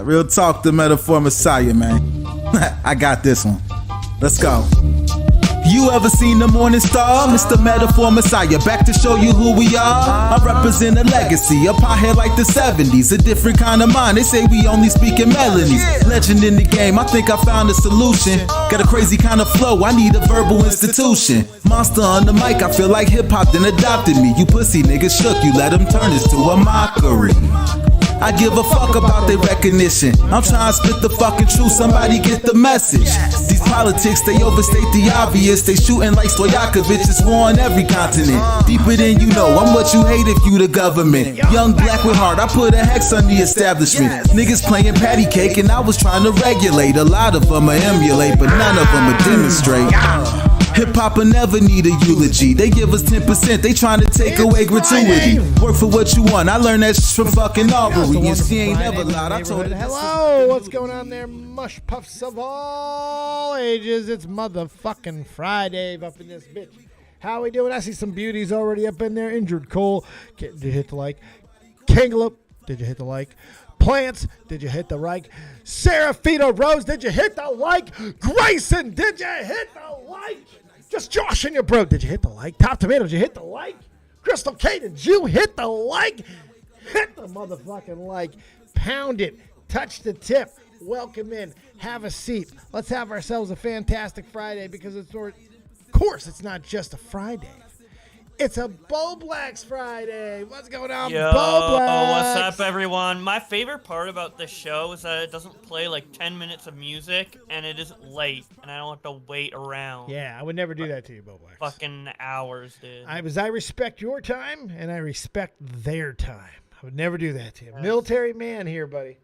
Real talk, the metaphor messiah, man. I got this one. Let's go. You ever seen the morning star? Mr. Metaphor Messiah, back to show you who we are. I represent a legacy, a pothead like the 70s. A different kind of mind, they say we only speak in melodies. Legend in the game, I think I found a solution. Got a crazy kind of flow, I need a verbal institution. Monster on the mic, I feel like hip-hop then adopted me. You pussy niggas shook, you let them turn this to a mockery. I give a fuck about their recognition. I'm trying to spit the fucking truth, somebody get the message. These politics, they overstate the obvious. They shooting like Stoyakovich, it's war on every continent. Deeper than you know, I'm what you hate if you the government. Young black with heart, I put a hex on the establishment. Niggas playing patty cake and I was trying to regulate. A lot of them are emulate, but none of them are demonstrate. Hip-hop will never need a eulogy. They give us 10%, they trying to take away gratuity. Work for what you want, I learned that from fucking Aubrey. And she ain't never lied, I told her. Hello, what's going on there, mush puffs of all ages? It's motherfucking FriDave up in this bitch. How we doing? I see some beauties already up in there. Injured Cole, did you hit the like? Kangaloo, did you hit the like? Plants, did you hit the like? Serafina Rose, did you hit the like? Grayson, did you hit the like? Just Josh and your bro, did you hit the like? Top Tomato, did you hit the like? Crystal K, did you hit the like? Hit the motherfucking like. Pound it. Touch the tip. Welcome in. Have a seat. Let's have ourselves a fantastic Friday because of course it's not just a Friday. It's a Bowblax Friday. What's going on, Yo, Bowblax? what's up, everyone? My favorite part about this show is that it doesn't play like 10 minutes of music, and it isn't late, and I don't have to wait around. Yeah, I would never do that to you, Bowblax. Fucking hours, dude. I respect your time, and I respect their time. I would never do that to you. Military man here, buddy.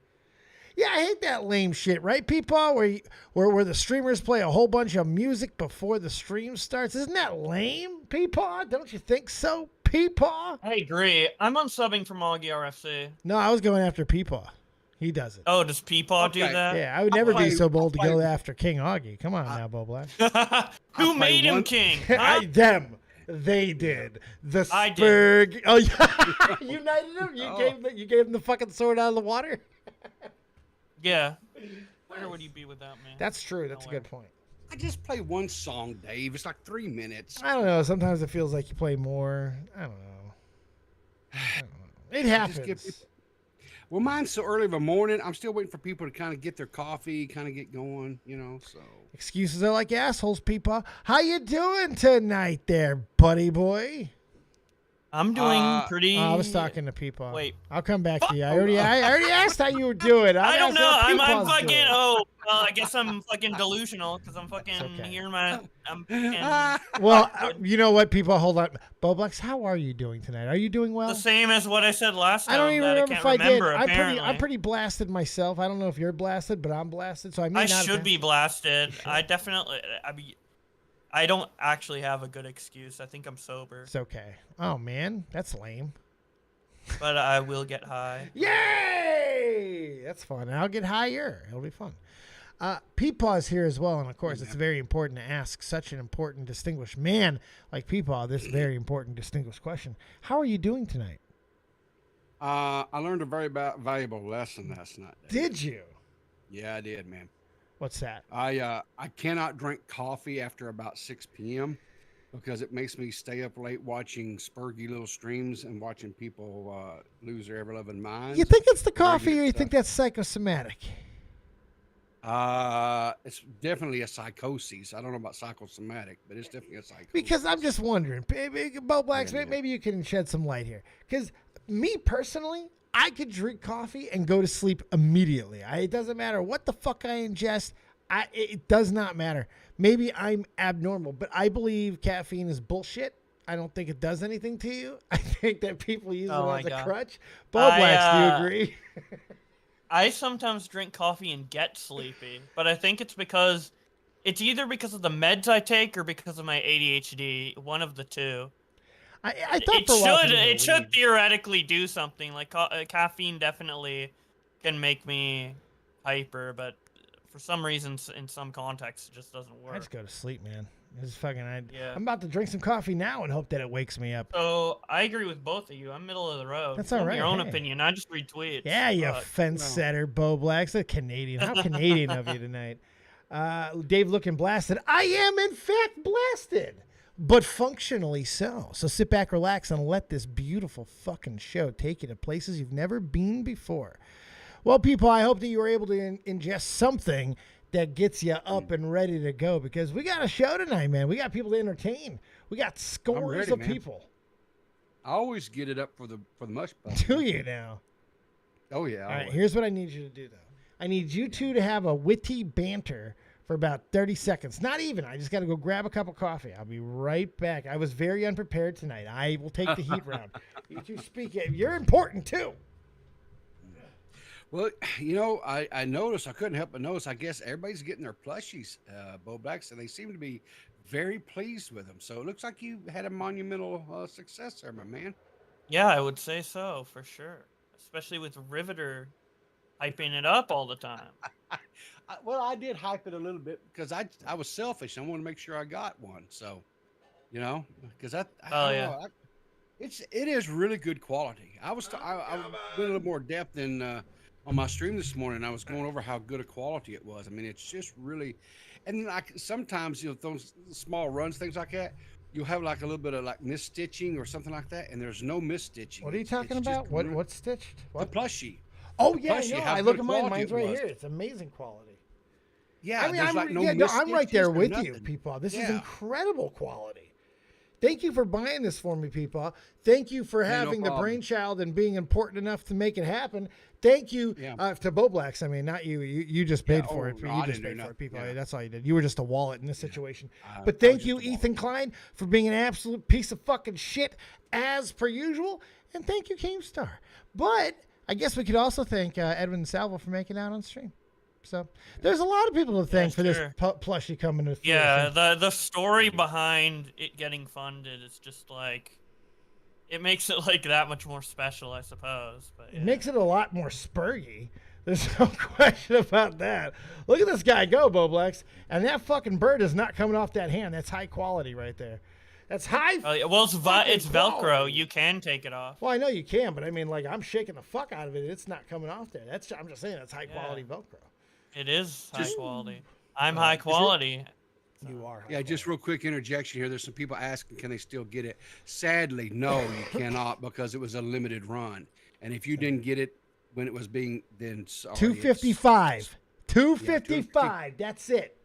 Yeah, I hate that lame shit, right, PeePaw? Where the streamers play a whole bunch of music before the stream starts. Isn't that lame, PeePaw? Don't you think so, PeePaw? I agree. I'm unsubbing from Augie RFC. No, I was going after PeePaw. He does it. Oh, does PeePaw do that? Yeah, I would never be so bold to go after King Augie. Come on now, Bowblax. Who made him king? Huh? Them. They did. I Spurg. did. Oh, yeah. United him? You gave him the fucking sword out of the water? Yeah. Where would you be without me? That's true. That's a good point. I just play one song, Dave. It's like 3 minutes. I don't know. Sometimes it feels like you play more. I don't know. It happens. Well, mine's so early of a morning. I'm still waiting for people to kind of get their coffee, kind of get going, you know, so. Excuses are like assholes, PeePaw. How you doing tonight there, buddy boy? I'm doing pretty. I was talking to PeePaw. Wait. I'll come back to you. I already asked how you were doing. I don't know. I'm fucking. Doing. Oh, well, I guess I'm fucking delusional because I'm fucking hearing my. I'm fucking. Well, you know what, PeePaw? Hold on, Bowblax. How are you doing tonight? Are you doing well? The same as what I said last time. I don't even remember if I did. I'm pretty blasted myself. I don't know if you're blasted, but I'm blasted. So I should be blasted. I definitely. I don't actually have a good excuse. I think I'm sober. It's okay. Oh man, that's lame. But I will get high. Yay! That's fun. I'll get higher. It'll be fun. PeePaw's here as well, and of course, it's very important to ask such an important, distinguished man like PeePaw this very important, distinguished question. How are you doing tonight? I learned a very valuable lesson last night. Did you? Yeah, I did, man. What's that? I cannot drink coffee after about 6 p.m. because it makes me stay up late watching spurgy little streams and watching people lose their ever-loving minds. You think it's the coffee or you think that's psychosomatic? It's definitely a psychosis. I don't know about psychosomatic, but it's definitely a psychosis. Because I'm just wondering, Bowblax, maybe you can shed some light here. Because me personally, I could drink coffee and go to sleep immediately. It doesn't matter what the fuck I ingest. It does not matter. Maybe I'm abnormal, but I believe caffeine is bullshit. I don't think it does anything to you. I think that people use it as a crutch. Bowblax, do you agree? I sometimes drink coffee and get sleepy, but I think it's either because of the meds I take or because of my ADHD. One of the two. I thought it should theoretically do something. Like caffeine definitely can make me hyper, but for some reasons, in some contexts, it just doesn't work. I just go to sleep, man. It's fucking. Yeah. I'm about to drink some coffee now and hope that it wakes me up. So I agree with both of you. I'm middle of the road. That's all right. Your own Hey. opinion. I just read tweets. Yeah, you but- fence setter, Bowblax. A Canadian. How Canadian of you tonight? Dave looking blasted. I am in fact blasted, but functionally so. So sit back, relax, and let this beautiful fucking show take you to places you've never been before. Well, people, I hope that you were able to ingest something that gets you up and ready to go, because we got a show tonight, man. We got people to entertain. We got scores ready, of man. people. I always get it up for the mush puff. Do you now? Oh yeah. All right, always. here's what I need you to do, though. I need you two to have a witty banter for about 30 seconds. Not even. I just got to go grab a cup of coffee. I'll be right back. I was very unprepared tonight. I will take the heat round. You two speak. You're important, too. Well, you know, I noticed, I couldn't help but notice, I guess everybody's getting their plushies, Bowblax, and they seem to be very pleased with them. So it looks like you had a monumental success there, my man. Yeah, I would say so for sure. Especially with Riveter hyping it up all the time. Well, I did hype it a little bit because I was selfish. I wanted to make sure I got one. So, you know, because I Oh, don't yeah. know, it is really good quality. I went a little more depth in on my stream this morning. I was going over how good a quality it was. I mean, it's just really, and like sometimes those small runs, things like that, you'll have like a little bit of like misstitching or something like that, and there's no misstitching. What are you It's talking just about? really- What's stitched? What? The plushie. Oh, yeah, Plushie, no, how I look good at mine. quality Mine's it right was. here. It's amazing quality. Yeah, I mean, there's I'm, like no yeah, no, I'm right misstitches there or with you, nothing. people. This is Yeah. incredible quality. Thank you for buying this for me, people. Thank you for no having the problem. brainchild and being important enough to make it happen. Thank you Yeah. to Bowblax. I mean, not you. You just paid Yeah, for oh, it. no, You I just didn't do paid for it, nothing. people. Yeah. That's all you did. You were just a wallet in this situation. I But was thank just you, a wallet. Ethan Klein, for being an absolute piece of fucking shit as per usual. And thank you, Keemstar. But I guess we could also thank Edwin Salvo for making it out on stream. So there's a lot of people to thank for this sure. plushie coming to Yeah, fruition. the story behind it getting funded is just like, it makes it like that much more special, I suppose. But yeah. It makes it a lot more spurgy. There's no question about that. Look at this guy go, Bowblax. And that fucking bird is not coming off that hand. That's high quality right there. That's high. Oh, yeah, well, it's fucking Velcro. quality. You can take it off. Well, I know you can, but I mean, like, I'm shaking the fuck out of it. It's not coming off there. I'm just saying that's high quality Velcro. It is high quality. I'm high quality. You are. Yeah, just real quick interjection here. There's some people asking, can they still get it? Sadly, no, you cannot, because it was a limited run. And if you didn't get it when it was being, then sorry. 255. 255. That's it.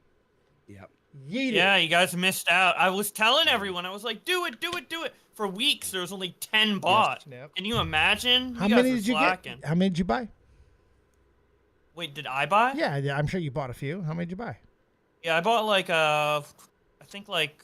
Yep. Yeet Yeah, it. you guys missed out. I was telling everyone, I was like, do it, do it, do it. For weeks, there was only 10 bought. Yep. Can you imagine? How you guys many were did you slacking. get? How many did you buy? Wait, did I buy? Yeah, I'm sure you bought a few. How many did you buy? Yeah, I bought like I think like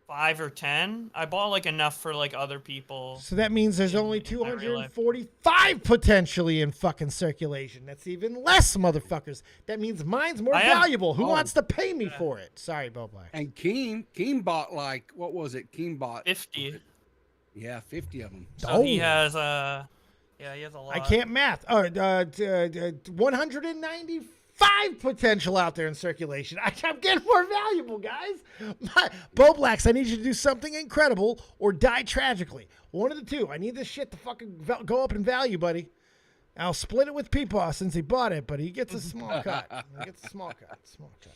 5 or 10. I bought like enough for like other people. So that means there's in- only in my real life. 245 potentially in fucking circulation. That's even less, motherfuckers. That means mine's more I have- valuable. Who oh. wants to pay me for it? Sorry, Bowblax. And Keem bought like, what was it? Keem bought 50. Yeah, 50 of them. So he has he has a lot. I can't math. 195 potential out there in circulation. I'm getting more valuable, guys. Bowblax, I need you to do something incredible or die tragically. One of the two. I need this shit to fucking go up in value, buddy. I'll split it with PeePaw since he bought it, but he gets a small cut. He gets a small cut. Small cut.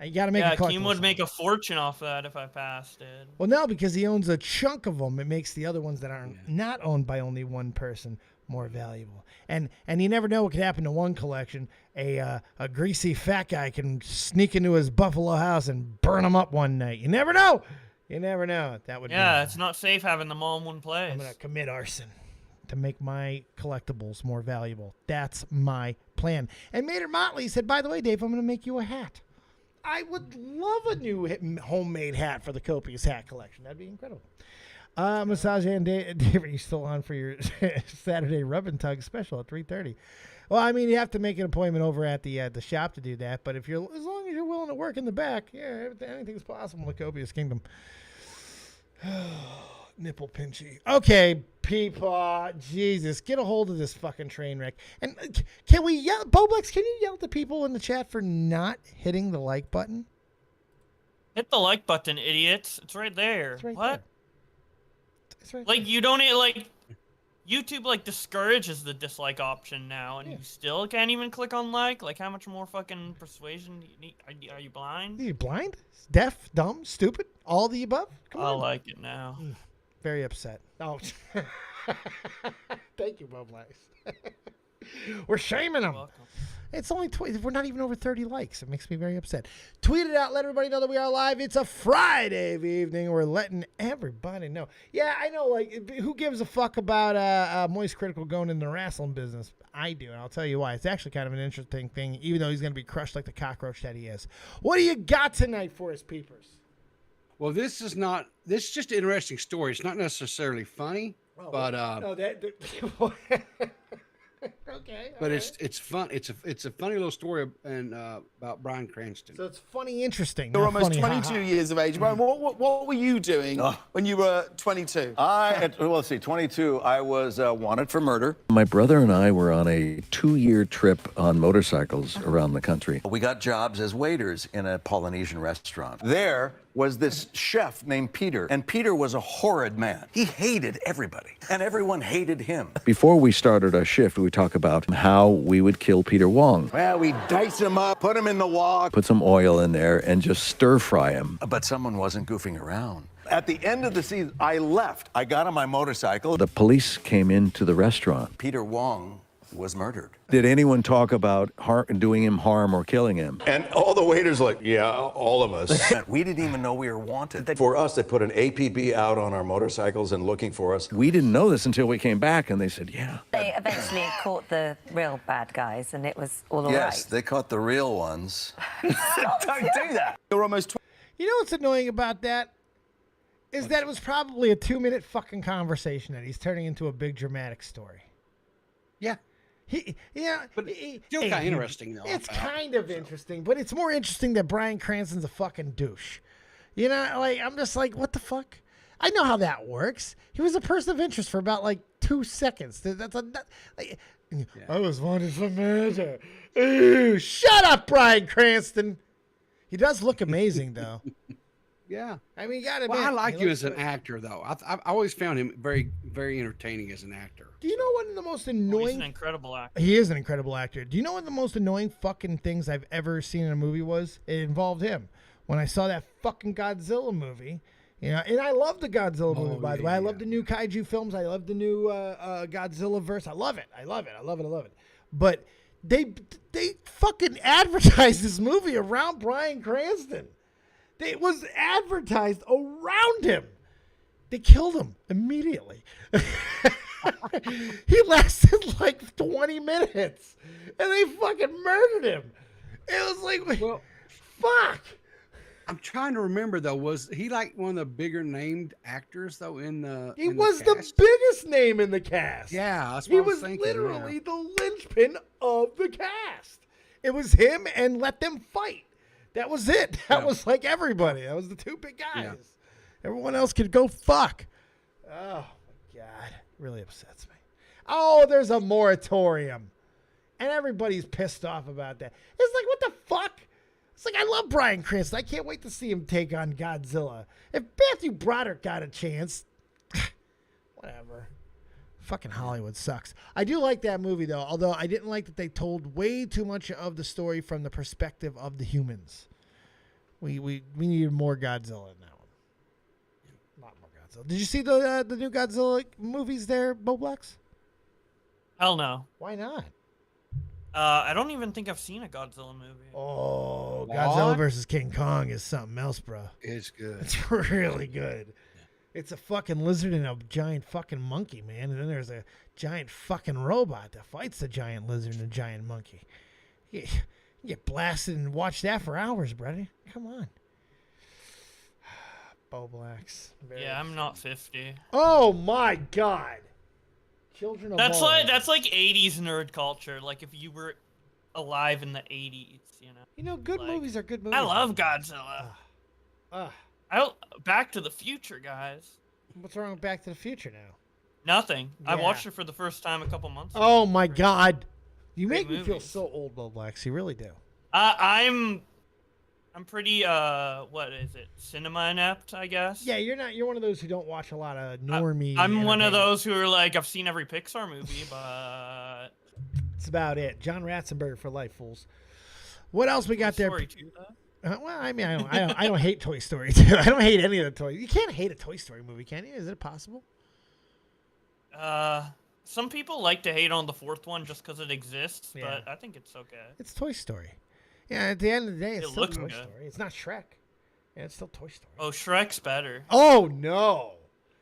You got to make a Yeah, Keem collectible would sum. make a fortune off that if I passed it. Well, no, because he owns a chunk of them. It makes the other ones that aren't not owned by only one person more valuable. And you never know what could happen to one collection. A greasy fat guy can sneak into his Buffalo house and burn him up one night. You never know. You never know. That would Yeah, be, it's not safe having them all in one place. I'm going to commit arson to make my collectibles more valuable. That's my plan. And Mater Motley said, by the way, Dave, I'm going to make you a hat. I would love a new homemade hat for the Copious hat collection. That'd be incredible. Massage and Dave, are you still on for your Saturday rub and tug special at 3:30? Well, I mean, you have to make an appointment over at the shop to do that. But if you're, as long as you're willing to work in the back, yeah, anything's possible in the Copious Kingdom. Nipple pinchy. Okay, PeePaw, Jesus, get a hold of this fucking train wreck. And can we yell, Bowblax, can you yell at the people in the chat for not hitting the like button? Hit the like button, idiots. It's right there. It's right What? there. It's right Like there. you don't like YouTube like discourages the dislike option now, and you still can't even click on like. Like how much more fucking persuasion do you need? Are you blind? Are you blind? Deaf? Dumb? Stupid? All the above? Come I on. like it now. Very upset. Oh. Thank you, Bowblax. We're shaming him. Welcome. It's only we're not even over 30 likes. It makes me very upset. Tweet it out. Let everybody know that we are live. It's a Friday evening. We're letting everybody know. Yeah, I know. Like, who gives a fuck about Moist Critical going in the wrestling business? I do, and I'll tell you why. It's actually kind of an interesting thing, even though he's going to be crushed like the cockroach that he is. What do you got tonight for us, peepers? Well, this is just an interesting story. It's not necessarily funny, but okay. but it's fun. It's a funny little story and about Bryan Cranston. So it's funny, interesting. You're not almost funny, 22 years of age. Brian, what were you doing when you were 22? Let's see, 22, I was wanted for murder. My brother and I were on a 2-year trip on motorcycles around the country. We got jobs as waiters in a Polynesian restaurant. There was this chef named Peter, and Peter was a horrid man. He hated everybody, and everyone hated him. Before we started our shift, we talk about how we would kill Peter Wong. Well, we dice him up, put him in the wok, put some oil in there, and just stir fry him. But someone wasn't goofing around. At the end of the season, I left. I got on my motorcycle. The police came into the restaurant. Peter Wong was murdered. Did anyone talk about doing him harm or killing him? And all the waiters like, yeah, all of us. We didn't even know we were wanted. For us, they put an APB out on our motorcycles and looking for us. We didn't know this until we came back, and they said, yeah. They eventually caught the real bad guys, and it was all right. Yes, they caught the real ones. Don't do that. You're almost You know what's annoying about that? Is that it was probably a 2-minute fucking conversation that he's turning into a big dramatic story. Yeah. But it's still kind of interesting, though. It's kind of interesting, but it's more interesting that Bryan Cranston's a fucking douche. You know, like, I'm just like, what the fuck? I know how that works. He was a person of interest for about, 2 seconds. I was wanted for murder. Ooh, shut up, Bryan Cranston. He does look amazing, though. Yeah. I mean, you gotta Well, I admit, like he you looks as an good. actor, though. I always found him very, very entertaining as an actor. Do you know one of the most He's annoying... an incredible actor. He is an incredible actor. Do you know what the most annoying fucking things I've ever seen in a movie was? It involved him. When I saw that fucking Godzilla movie, you know, and I love the Godzilla movie, by the way. I love the new kaiju films. I love the new Godzilla verse. I love it. I love it. But they fucking advertised this movie around Bryan Cranston. It was advertised around him. They killed him immediately. He lasted like 20 minutes, and they fucking murdered him. It was like, Well, fuck. I'm trying to remember, though. Was he like one of the bigger named actors, though, in the He in was the, the biggest name in the cast. Yeah, that's what He I was was thinking. literally the linchpin of the cast. It was him and Let Them Fight. That was it. That was like everybody. That was the two big guys. Yeah. Everyone else could go fuck. Oh, my God. Really upsets me. Oh, there's a moratorium. And everybody's pissed off about that. It's like, what the fuck? It's like, I love Bryan Cranston. I can't wait to see him take on Godzilla. If Matthew Broderick got a chance, whatever. Fucking Hollywood sucks. I do like that movie, though, although I didn't like that they told way too much of the story from the perspective of the humans. We needed more Godzilla in that one. Not more Godzilla. Did you see the new Godzilla movies there, Bowblax? Hell no. Why not? I don't even think I've seen a Godzilla movie. Oh, What? Godzilla versus King Kong is something else, bro. It's good. It's really good. It's a fucking lizard and a giant fucking monkey, man. And then there's a giant fucking robot that fights the giant lizard and the giant monkey. You get blasted and watch that for hours, brother. Come on. Bowblax. Yeah, I'm not 50. Oh my God. Children of That's all like ages. 80s nerd culture. Like if you were alive in the 80s, you know. You know, good like, movies are good movies. I love Godzilla. Back to the Future, guys. What's wrong with Back to the Future now? Nothing. I Yeah. watched it for the first time a couple months ago. Oh my God. You Great make me feel movies. so old, Bowblax. You really do. I'm I'm pretty what is it? Cinema inept, I guess. Yeah, you're one of those who don't watch a lot of normie. I'm one of entertainment. those who are like, I've seen every Pixar movie, but That's about it. John Ratzenberger for life, fools. What else we got there? Story too, though. Well, I mean, I don't hate Toy Story 2. I don't hate any of the toys. You can't hate a Toy Story movie, can you? Is it possible? Some people like to hate on the fourth one just because it exists, Yeah. but I think it's okay. It's Toy Story. Yeah, at the end of the day, it's It still looks Toy good. Story. It's not Shrek. Yeah, it's still Toy Story. Oh, Shrek's better. Oh, no.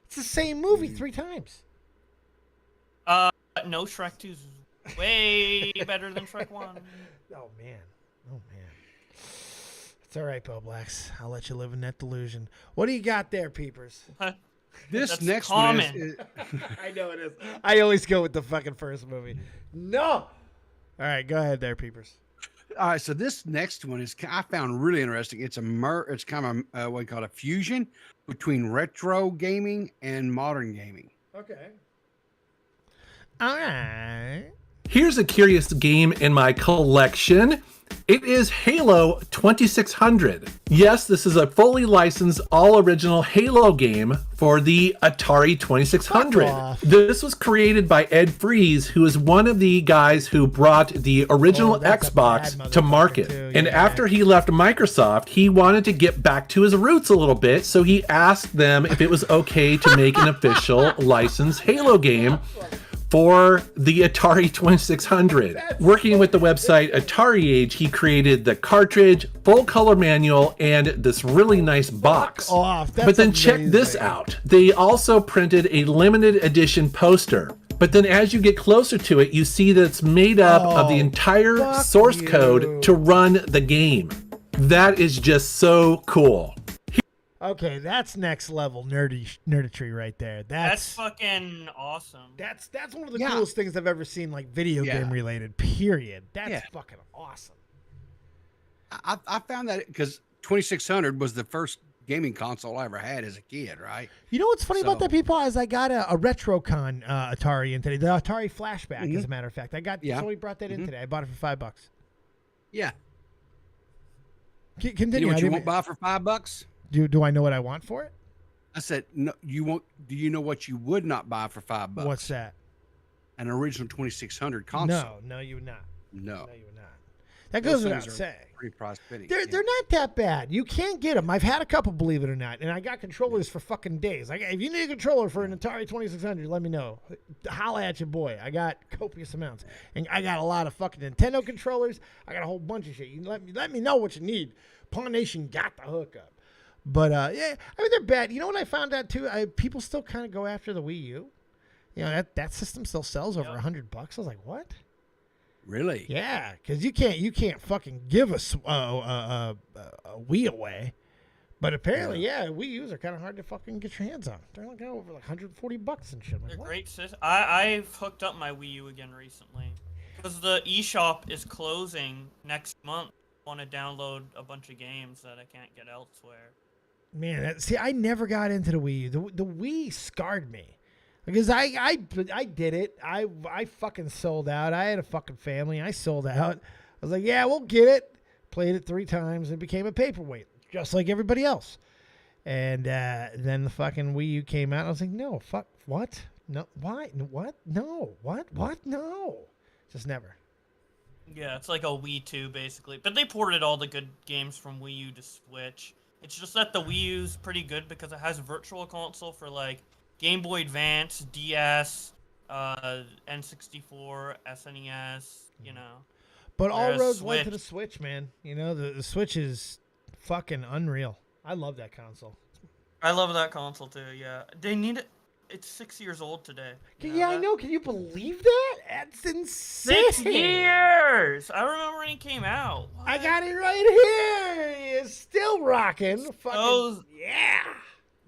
It's the same movie 3 times. No, Shrek 2's way better than Shrek 1. Oh, man. It's all right, Bowblax. I'll let you live in that delusion. What do you got there, peepers? This That's next common. one is I know it is. I always go with the fucking first movie. No. All right, go ahead there, peepers. all right. So this next one is I found really interesting. It's it's kind of what you call a fusion between retro gaming and modern gaming. Okay. All right. Here's a curious game in my collection. It is Halo 2600. Yes, this is a fully licensed, all-original Halo game for the Atari 2600. Fuck off. This was created by Ed Freeze, who is one of the guys who brought the original that's a bad Xbox to market. motherfucker, too, And yeah. after he left Microsoft, he wanted to get back to his roots a little bit, so he asked them if it was okay to make an official licensed Halo game for the Atari 2600. Working with the website Atari Age, he created the cartridge, full color manual, and this really nice box. off. That's But then check this amazing. out. They also printed a limited edition poster. But then as you get closer to it, you see that it's made up of the entire fuck source you. code to run the game. That is just so cool. Okay, that's next level nerditry right there. That's fucking awesome. That's one of the Yeah. coolest things I've ever seen, like video Yeah. game related. Period. That's Yeah. fucking awesome. I found that because 2600 was the first gaming console I ever had as a kid, right? You know what's funny about So- that, people? Is I got a RetroCon Atari in today. The Atari Flashback, as a matter of fact. Yeah. Somebody brought that in today. I bought it for $5. Yeah. Continue. You know what I you didn't- won't buy for $5? do I know what I want for it? I said no. You won't. Do you know what you would not buy for $5? What's that? An original 2600 console? No, you would not. No. No, you would not. That Those goes without things are saying. Pretty price penny. They're not that bad. You can get them. I've had a couple, believe it or not, and I got controllers for fucking days. Like, if you need a controller for an Atari 2600, let me know. Holla at your boy. I got copious amounts, and I got a lot of fucking Nintendo controllers. I got a whole bunch of shit. You let me know what you need. Pawn Nation got the hookup. But yeah, I mean they're bad. You know what I found out too? People still kind of go after the Wii U. You know that system still sells over $100. I was like, what? Really? Yeah, because you can't fucking give a Wii away. But apparently, yeah, Wii U's are kind of hard to fucking get your hands on. They're like over like $140 and shit. I'm like, They're what? great system. I've hooked up my Wii U again recently because the eShop is closing next month. I want to download a bunch of games that I can't get elsewhere. Man, see, I never got into the Wii U. The Wii scarred me. Because I did it. I fucking sold out. I had a fucking family. I sold out. I was like, yeah, we'll get it. Played it 3 times and became a paperweight, just like everybody else. And then the fucking Wii U came out. I was like, no, fuck, what? No, why? What? No, what? No. Just never. Yeah, it's like a Wii 2 basically, but they ported all the good games from Wii U to Switch. It's just that the Wii U's pretty good because it has Virtual Console for like Game Boy Advance, DS, N64, SNES, you know. But all Whereas roads led to Switch- the Switch, man. You know, the Switch is fucking unreal. I love that console. I love that console too, yeah. They need it. It's 6 years old today. You Yeah, I that? know. Can you believe that? That's insane. 6 years! I remember when it came out. I got it right here. It's still rocking. Fucking, Those- yeah.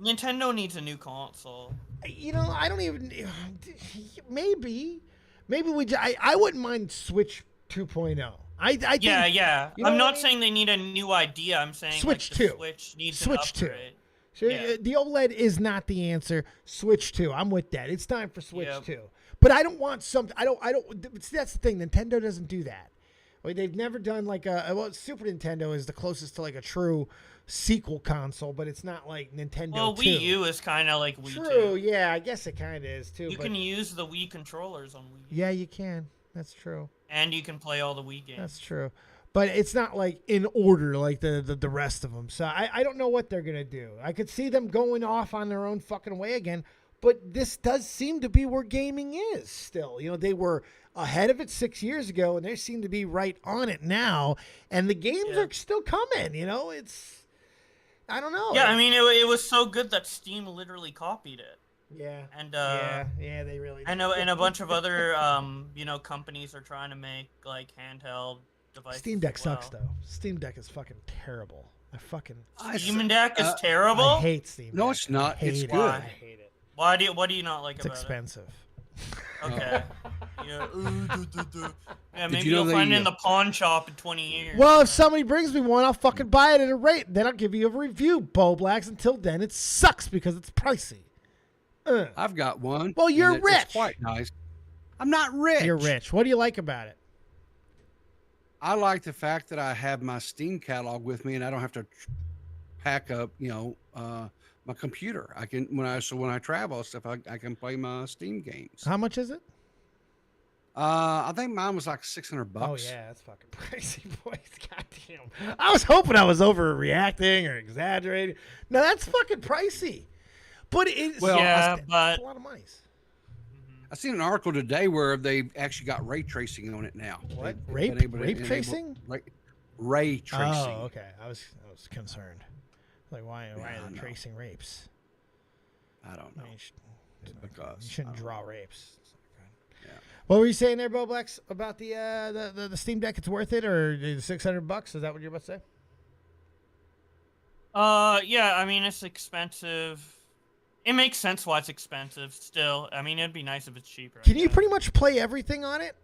Nintendo needs a new console. You know, I don't even. Maybe I wouldn't mind Switch 2.0. I think, Yeah. you know I'm what not I mean? saying they need a new idea. I'm saying Switch like, the 2. Switch needs Switch 2. an upgrade. So Yeah. the OLED is not the answer. Switch 2. I'm with that. It's time for Switch Yep. 2. But I don't want something. I don't. That's the thing. Nintendo doesn't do that. Well, they've never done like well, Super Nintendo is the closest to like a true sequel console, but it's not like Nintendo. Well, 2. Wii U is kind of like Wii True, 2. yeah, I guess it kind of is too. You but can use the Wii controllers on Wii U. yeah, you can. That's true. And you can play all the Wii games. That's true. But it's not like in order like the rest of them. So I don't know what they're going to do. I could see them going off on their own fucking way again. But this does seem to be where gaming is still. You know, they were ahead of it 6 years ago, and they seem to be right on it now. And the games are still coming, you know? I don't know. Yeah, I mean, it was so good that Steam literally copied it. Yeah. And yeah, they really did. I know, and a bunch of other companies are trying to make like handheld devices. Steam Deck as well. sucks though. Steam Deck is fucking terrible. Steam Deck is terrible. I hate Steam Deck. No, it's not. It's good. I hate it. What do you not like It's about expensive. it? Okay. Yeah. Yeah, maybe you know you'll find it they, in the pawn shop in 20 years. Well, if somebody brings me one, I'll fucking buy it at a rate. Then I'll give you a review, Bowblax. Until then, it sucks because it's pricey. I've got one. Well, you're and rich. It's quite nice. I'm not rich. You're rich. What do you like about it? I like the fact that I have my Steam catalog with me, and I don't have to pack up, my computer. I can when I travel and stuff, I can play my Steam games. How much is it? I think mine was like $600. Oh yeah, that's fucking pricey, boys. Goddamn. I was hoping I was overreacting or exaggerating. No, that's fucking pricey. But it's but a lot of money. I seen an article today where they actually got ray tracing on it now. What? They've been able to Rape enable tracing? Ray tracing. Oh, okay. I was concerned. Like, why are they tracing rapes? I don't know. You shouldn't draw rapes. Yeah. What were you saying there, Bowblax, about the Steam Deck? It's worth it, or the $600? Is that what you're about to say? Yeah. I mean, it's expensive. It makes sense why it's expensive. Still, I mean, it'd be nice if it's cheaper. Can you pretty much play everything on it?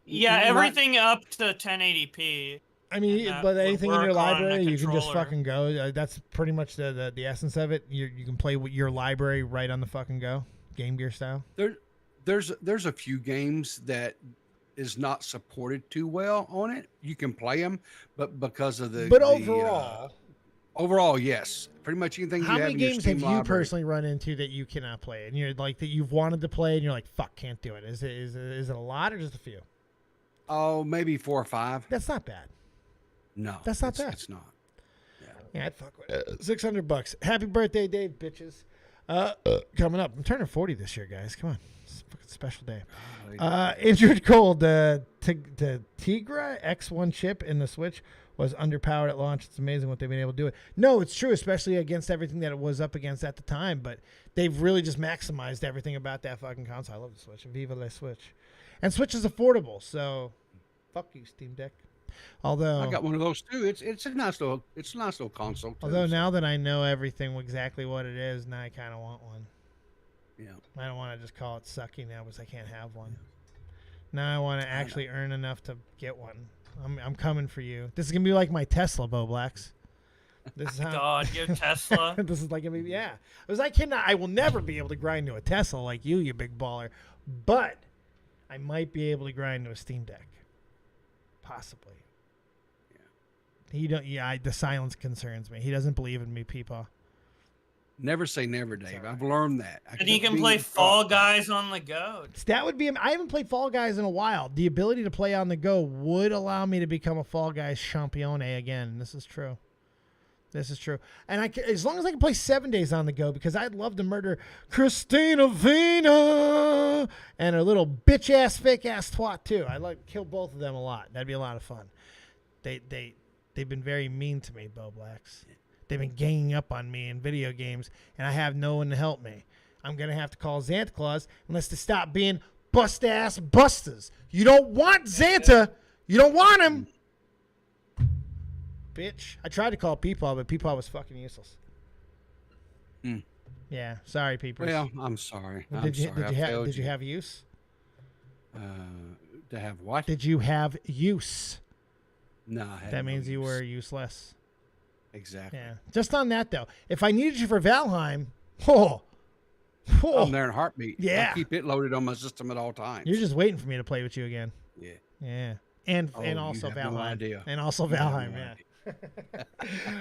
Yeah, everything up to 1080p. I mean, but anything in your library, you can just fucking go. That's pretty much the essence of it. You can play with your library right on the fucking go, Game Gear style. There's a few games that is not supported too well on it. You can play them, but because of the overall, yes, pretty much anything. How you have many in your games Steam have you library. personally run into that you cannot play, and you're like that you've wanted to play, and you're like, fuck, can't do it? Is it a lot or just a few? Oh, maybe 4 or 5. That's not bad. No, that's not bad. It's not. Yeah, I'd fuck with it. $600. Happy birthday, Dave, bitches. Coming up. I'm turning 40 this year, guys. Come on. It's a fucking special day. Injured Cold. The Tegra X1 chip in the Switch was underpowered at launch. It's amazing what they've been able to do. No, it's true, especially against everything that it was up against at the time. But they've really just maximized everything about that fucking console. I love the Switch. Viva la Switch. And Switch is affordable, so fuck you, Steam Deck. Although I got one of those too. It's a nice little console. Too, although now that I know everything exactly what it is, now I kind of want one. Yeah. I don't want to just call it sucky now because I can't have one. Now I want to actually earn enough to get one. I'm coming for you. This is gonna be like my Tesla, Bowblax. This is how. God, your Tesla. This is like yeah. Because I will never be able to grind to a Tesla like you big baller, but I might be able to grind to a Steam Deck. Possibly. The silence concerns me. He doesn't believe in me, PeePaw. Never say never, Dave. I've learned that. And you can play Fall Guys on the go. That would be. I haven't played Fall Guys in a while. The ability to play on the go would allow me to become a Fall Guys champion again. This is true. And as long as I can play 7 days on the go, because I'd love to murder Christina Vina and her little bitch ass fake ass twat too. I'd like to kill both of them a lot. That'd be a lot of fun. They've been very mean to me, Bowblax. They've been ganging up on me in video games, and I have no one to help me. I'm gonna have to call Santa Claus unless they stop being bust ass busters. You don't want Santa. You don't want him. Bitch. I tried to call PeePaw, but PeePaw was fucking useless. Yeah, sorry, Peepers. Well, I'm sorry. Did you have use? To have what? Did you have use? No, I had that no means you use. were useless. Exactly. Yeah. Just on that though, if I needed you for Valheim, I'm there in a heartbeat. Yeah. I keep it loaded on my system at all times. You're just waiting for me to play with you again. Yeah. Yeah. and Oh, also you have no Valheim. idea. And also You have Valheim, no yeah. idea.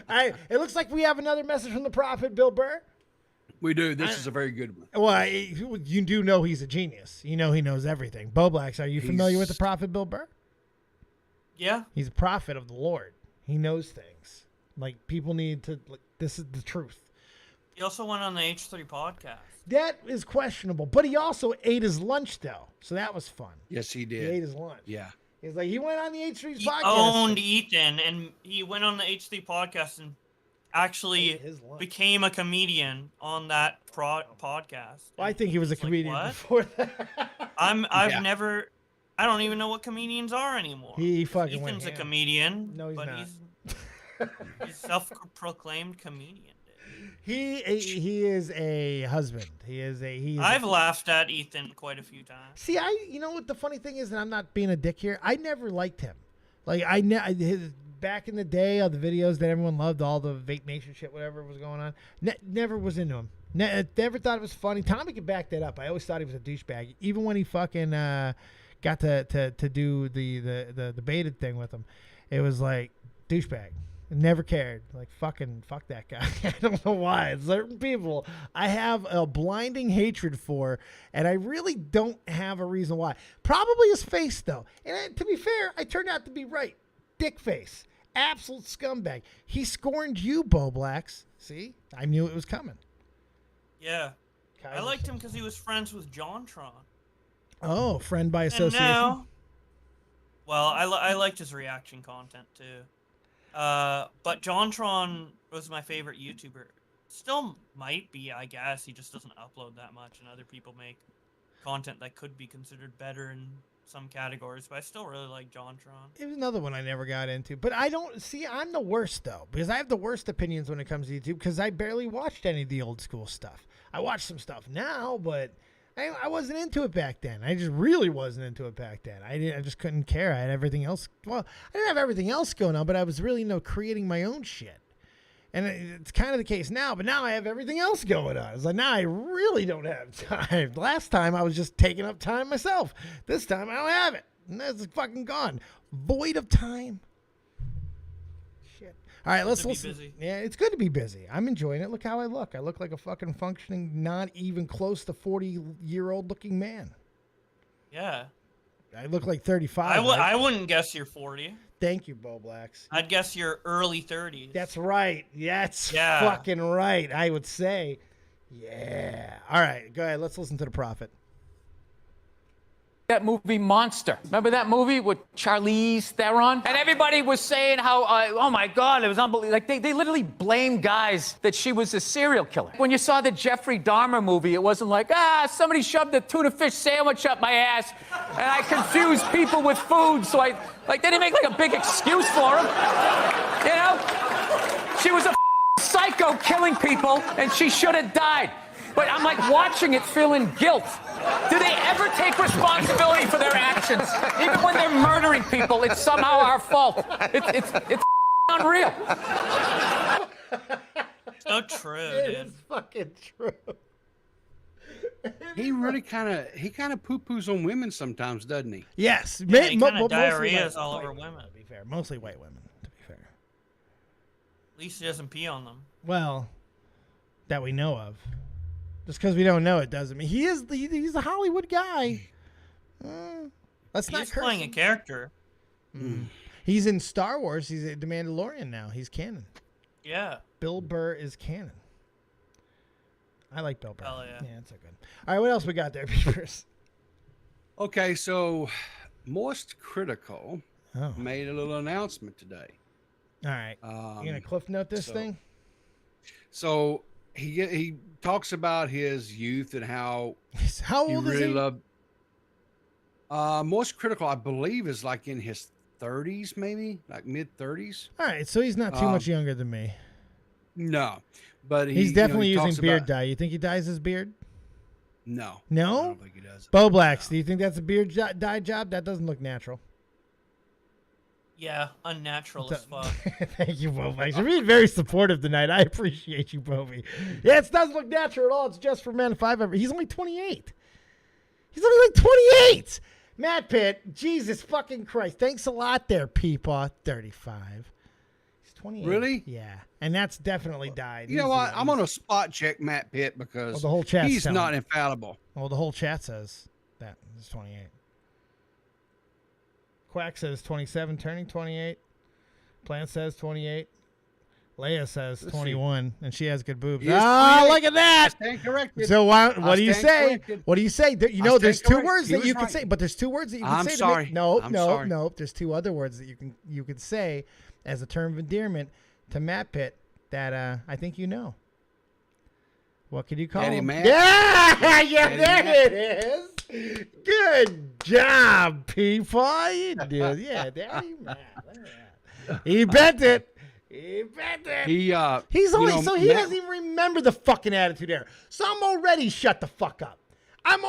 All right, it looks like we have another message from the prophet, Bill Burr. We do. This is a very good one. Well, you do know he's a genius. You know he knows everything. Bowblax, are you familiar with the prophet, Bill Burr? Yeah. He's a prophet of the Lord. He knows things. Like, people need to, like, this is the truth. He also went on the H3 podcast. That is questionable, but he also ate his lunch, though. So that was fun. Yes, he He did. ate his lunch. Yeah. He's like, he went on the H3's He podcast. owned Ethan, and he went on the H3 podcast and actually His lunch. became a comedian on that podcast. Well, I think he was a It's like, comedian what? before that. I don't even know what comedians are anymore. He fucking went Ethan's a ham. comedian. No, he's but not. He's self-proclaimed comedian. He is a husband. He's I've laughed at Ethan quite a few times. See, you know what the funny thing is, and I'm not being a dick here. I never liked him. Like back in the day, all the videos that everyone loved, all the Vape Nation shit, whatever was going on. Never was into him. Never thought it was funny. Tommy could back that up. I always thought he was a douchebag, even when he fucking got to do the baited thing with him. It was like douchebag. Never cared. Like, fuck that guy. I don't know why. Certain people I have a blinding hatred for, and I really don't have a reason why. Probably his face, though. And to be fair, I turned out to be right. Dick face. Absolute scumbag. He scorned you, Bowblax. See? I knew it was coming. Yeah. I liked him because he was friends with JonTron. Oh, friend by association? And now, well, I liked his reaction content, too. But JonTron was my favorite YouTuber. Still might be, I guess. He just doesn't upload that much, and other people make content that could be considered better in some categories. But I still really like JonTron. It was another one I never got into. But I don't see. I'm the worst though, because I have the worst opinions when it comes to YouTube. Because I barely watched any of the old school stuff. I watch some stuff now, but I wasn't into it back then. I just really wasn't into it back then. I just couldn't care. I had everything else. Well, I didn't have everything else going on, but I was really creating my own shit. And it's kind of the case now, but now I have everything else going on. It's like, now I really don't have time. Last time I was just taking up time myself. This time I don't have it. And that's fucking gone. Void of time. Shit. All right, let's listen. Busy. Yeah, it's good to be busy. I'm enjoying it. Look how I look. I look like a fucking functioning, not even close to 40-year-old looking man. Yeah. I look like 35. I wouldn't guess you're 40. Thank you, Bowblax. I'd guess you're early 30s. That's right. That's Yeah. fucking right. I would say. Yeah. All right, go ahead. Let's listen to the prophet. That movie Monster. Remember that movie with Charlize Theron? And everybody was saying how, oh my God, it was unbelievable. Like, they literally blamed guys that she was a serial killer. When you saw the Jeffrey Dahmer movie, it wasn't like, somebody shoved a tuna fish sandwich up my ass, and I confused people with food, so they didn't make like a big excuse for him. You know? She was a psycho killing people, and she should have died. But I'm like watching it feeling guilt. Do they ever take responsibility for their actions? Even when they're murdering people, it's somehow our fault. It's unreal. So true, It dude. is fucking true. He really kind of poo-poos on women sometimes, doesn't he? Yes. Yeah, he mo- kinda mo- mostly diarrheas white- all white over women, women. To be fair. Mostly white women, to be fair. At least he doesn't pee on them. Well, that we know of. Just because we don't know it doesn't mean he's a Hollywood guy. Let's not He's curse playing a him. character. He's in Star Wars. He's the Mandalorian now. He's canon. Yeah. Bill Burr is canon. I like Bill Burr. Hell yeah. Yeah, it's so good. All right, what else we got there, Peepers? Okay, so Moistcr1tikal's Oh. made a little announcement today. All right. You gonna cliff note this thing? So he talks about his youth and how How he old is really he? loved. Moistcr1tikal's, I believe, is like in his 30s, maybe like mid 30s. All right, so he's not too much younger than me. No, but He's definitely he using talks beard about- dye. You think he dyes his beard? No, No? I don't think he does. Bowblax, do you think that's a beard dye job? That doesn't look natural. Yeah, unnatural as fuck. Thank you, Bowblax. You're being very supportive tonight. I appreciate you, Bovey. Yeah, it doesn't look natural at all. It's just for men. He's only 28. He's only like 28. MattPitt, Jesus fucking Christ. Thanks a lot there, PeePaw 35. He's 28. Really? Yeah. And that's definitely died. You know what? I'm going to spot check MattPitt because the whole chat's he's telling not me. infallible. Well, the whole chat says that he's 28. Quack says 27, turning 28. Plant says 28. Leia says 21, and she has good boobs. Ah, look at that! I stand corrected. So what do you say? Corrected. What do you say? You know, there's two words He that was you can right. say, but there's two words that you can I'm say. sorry. I'm sorry. No. There's two other words that you could say as a term of endearment to MattPitt that I think you know. What could you call Daddy him? Matt. Yeah, Daddy there Matt. it is. Good job, PeePaw. You did, yeah, Daddy Matt. Look at that. He bent it. He bent it. He's Only so he doesn't even remember the fucking Attitude Era. So I'm already shut the fuck up. I am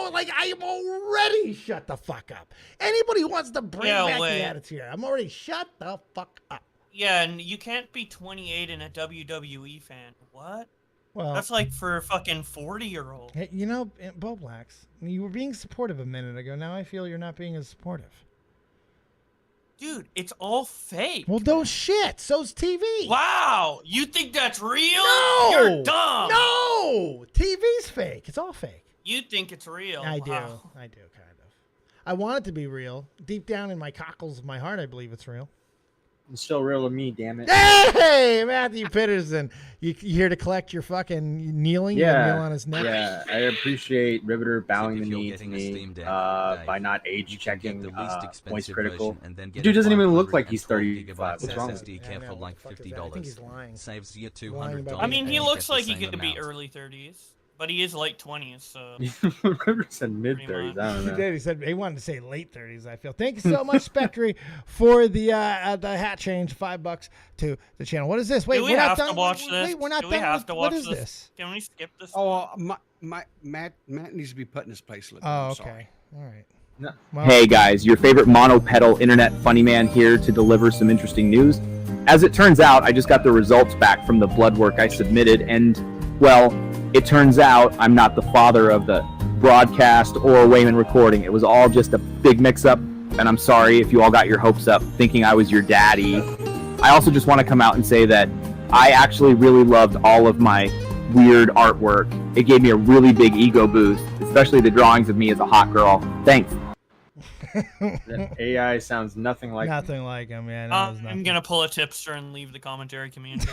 already shut the fuck up. Anybody who wants to bring back the Attitude Era, I'm already shut the fuck up. Yeah, and you can't be 28 and a WWE fan. What? Well, that's like for fucking 40-year-old. Hey, you know, Bowblax, you were being supportive a minute ago. Now I feel you're not being as supportive. Dude, it's all fake. Well, don't shit. So's TV. Wow, you think that's real? No! You're dumb. No! TV's fake. It's all fake. You think it's real. I do. Wow. I do, kind of. I want it to be real. Deep down in my cockles of my heart, I believe it's real. It's still real to me, damn it. Hey, Matthew Pitterson. You here to collect your fucking kneeling? Yeah, Kneel on his neck? yeah. I appreciate Riveter bowing the knee to me by not age checking Moistcr1tikal's. Dude doesn't even look like he's 35. What's wrong with him? For like $50. I think he's lying. Saves you $200. I mean, he looks like he could be early 30s, but he is late 20s, so. Riveter said mid 30s. I don't He know. did. He said he wanted to say late 30s. I feel. Thank you so much, Spectre, for the hat change. $5 to the channel. What is this? Wait, Do we we're have not to done. watch this? Wait, we're not Do done. we have to watch what is this? Can we skip this? Oh, Matt needs to be put in his place. Oh, I'm okay. sorry. All right. No. Well, Hey guys, your favorite monopedal internet funny man here to deliver some interesting news. As it turns out, I just got the results back from the blood work I submitted, and, well, it turns out I'm not the father of the broadcast or Wayman recording. It was all just a big mix-up, and I'm sorry if you all got your hopes up thinking I was your daddy. I also just want to come out and say that I actually really loved all of my weird artwork. It gave me a really big ego boost, especially the drawings of me as a hot girl. Thanks. That AI sounds nothing like nothing like him. Yeah, no, I'm gonna pull a tipster and leave the commentary community.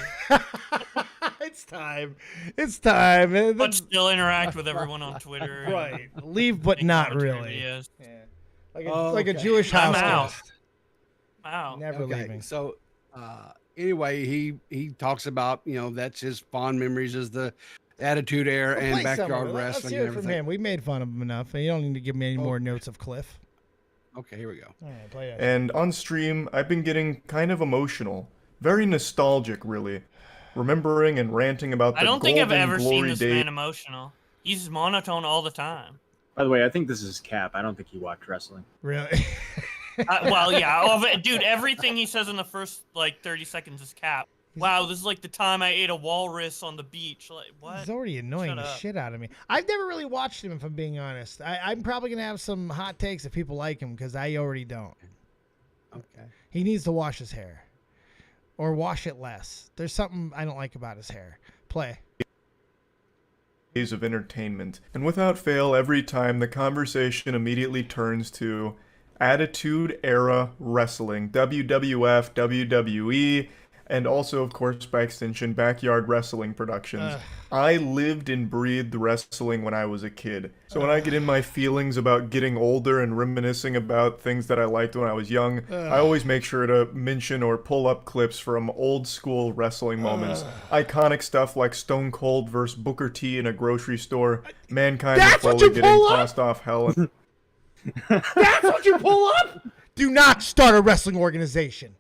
It's time. It's time. But still interact with everyone on Twitter. Right. Leave, but not really. Videos. Yeah. Like a Jewish house I'm out. guest. Wow. Never leaving. So, anyway, he talks about, that's his fond memories as the Attitude Era Well, and play some of backyard it. Let's wrestling hear and it from everything. him. We made fun of him enough. You don't need to give me any more notes of Cliff. Okay, here we go. All right, play it. And on stream, I've been getting kind of emotional. Very nostalgic, really. Remembering and ranting about the I don't think I've golden ever seen glory this days. man emotional. He's monotone all the time. By the way, I think this is Cap. I don't think he watched wrestling. Really? Well, yeah. Dude, everything he says in the first, 30 seconds is Cap. Wow, this is like the time I ate a walrus on the beach. Like, what? He's already annoying Shut the up. shit out of me. I've never really watched him, if I'm being honest. I'm probably going to have some hot takes if people like him, because I already don't. Okay. He needs to wash his hair. Or wash it less. There's something I don't like about his hair. Play. Days of entertainment. And without fail, every time the conversation immediately turns to Attitude Era Wrestling, WWF, WWE, and also, of course, by extension, Backyard Wrestling Productions. I lived and breathed wrestling when I was a kid. So when I get in my feelings about getting older and reminiscing about things that I liked when I was young, I always make sure to mention or pull up clips from old school wrestling moments. Iconic stuff like Stone Cold versus Booker T in a grocery store, Mankind and That's what Foley you getting pull up? tossed off hell. That's what you pull up? Do not start a wrestling organization.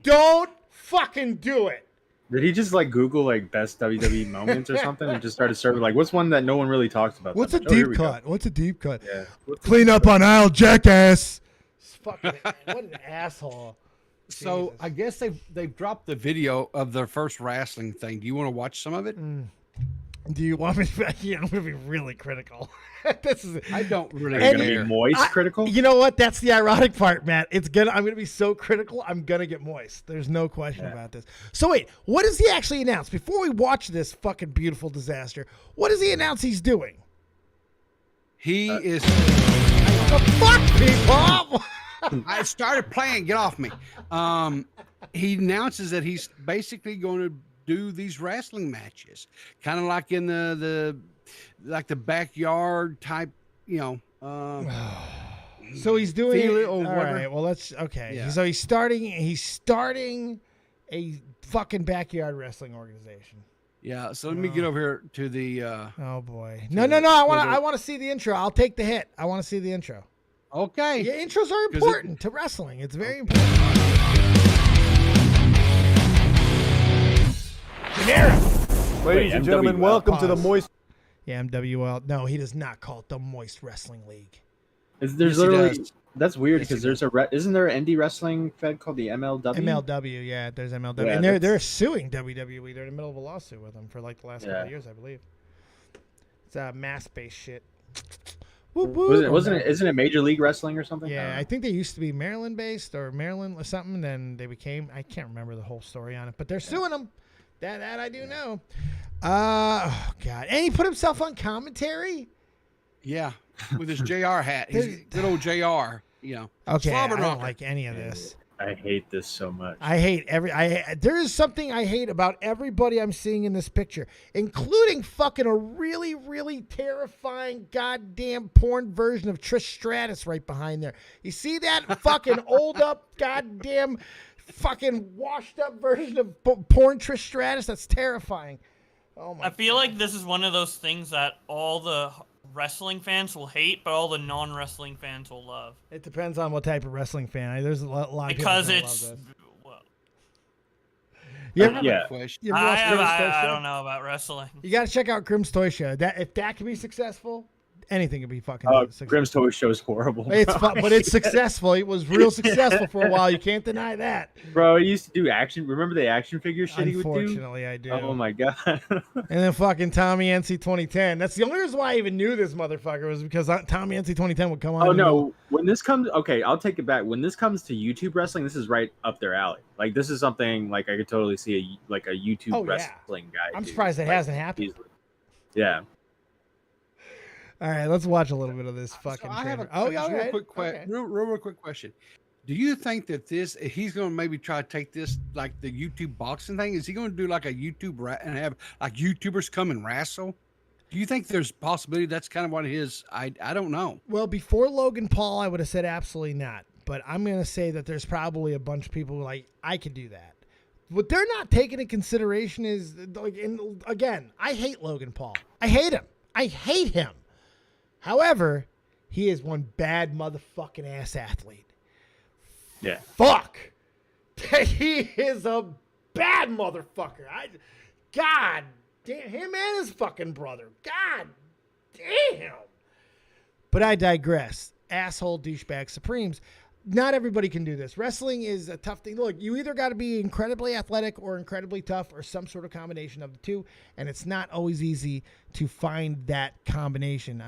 Don't fucking do it. Did he just Google best WWE moments or something and just started serving what's one that no one really talks about? What's a that much? Oh, here deep we go. cut? What's a deep cut? Yeah. Clean up on aisle, jackass. Fucking, what an asshole. So Jesus. I guess they've dropped the video of their first wrestling thing. Do you want to watch some of it? Do you want me to? Yeah, I'm gonna be really critical. This is. I don't really Are you gonna be moist critical? You know what? That's the ironic part, Matt. I'm gonna be so critical. I'm gonna get moist. There's no question about this. So wait, what does he actually announce before we watch this fucking beautiful disaster? What does he announce he's doing? He is. The fuck, people! I started playing. Get off me. He announces that he's basically going to do these wrestling matches, kind of like in the backyard type, So he's doing feel it. it or All whatever. right. Well, let's. Okay. Yeah. So he's starting a fucking backyard wrestling organization. Yeah. So let me get over here to the. Oh boy. No. I want to see the intro. I'll take the hit. I want to see the intro. Okay. Yeah, intros are important to wrestling. It's very important. Ladies and gentlemen, welcome to the Moist. Yeah, MWL. No, he does not call it the Moist Wrestling League. There's literally that's weird because there's isn't there an indie wrestling fed called the MLW? MLW, yeah, there's MLW, Yeah, and they're suing WWE. They're in the middle of a lawsuit with them for like the last couple of years, I believe. It's mass-based shit. Isn't it Major League Wrestling or something? Yeah, I think they used to be Maryland-based or Maryland or something. Then they became. I can't remember the whole story on it, but they're suing them. That I do know. Oh God! And he put himself on commentary. Yeah, with his JR hat. He's good old JR. Okay, I Slobber don't knocker. like any of this. I hate this so much. I hate there is something I hate about everybody I'm seeing in this picture, including fucking a really, really terrifying goddamn porn version of Trish Stratus right behind there. You see that fucking old up goddamn fucking washed up version of porn Trish Stratus? That's terrifying. Oh my! I feel like this is one of those things that all the wrestling fans will hate, but all the non-wrestling fans will love. It depends on what type of wrestling fan. There's a lot of because people that it's. love this. Well, You ever, yeah. you ever watch Grim's Toy I Show? don't know about wrestling. You got to check out Grim's Toy Show. If that can be successful, anything can be fucking successful. Grimm's Toy Show is horrible. It's fun, but it's successful. It was real successful for a while. You can't deny that. Bro, he used to do action. Remember the action figure shit he would do? Unfortunately, I do. Oh my god. And then fucking Tommy NC 2010. That's the only reason why I even knew this motherfucker was because Tommy NC 2010 would come on. Oh no, when this comes, okay, I'll take it back. When this comes to YouTube wrestling, this is right up their alley. Like this is something like I could totally see a YouTube wrestling guy. I'm surprised it hasn't happened. Easily. Yeah. All right, let's watch a little bit of this fucking. I have trailer. real quick question. Do you think that he's going to maybe try to take this like the YouTube boxing thing? Is he going to do like a YouTube and have like YouTubers come and wrestle? Do you think there's a possibility that's kind of what his? I don't know. Well, before Logan Paul, I would have said absolutely not. But I'm going to say that there's probably a bunch of people like I could do that. What they're not taking into consideration is like, and again, I hate Logan Paul. I hate him. However, he is one bad motherfucking ass athlete. Yeah. Fuck. He is a bad motherfucker. God damn, him and his fucking brother. God damn. But I digress. Asshole douchebag supremes. Not everybody can do this. Wrestling is a tough thing. Look, you either got to be incredibly athletic or incredibly tough or some sort of combination of the two, and it's not always easy to find that combination.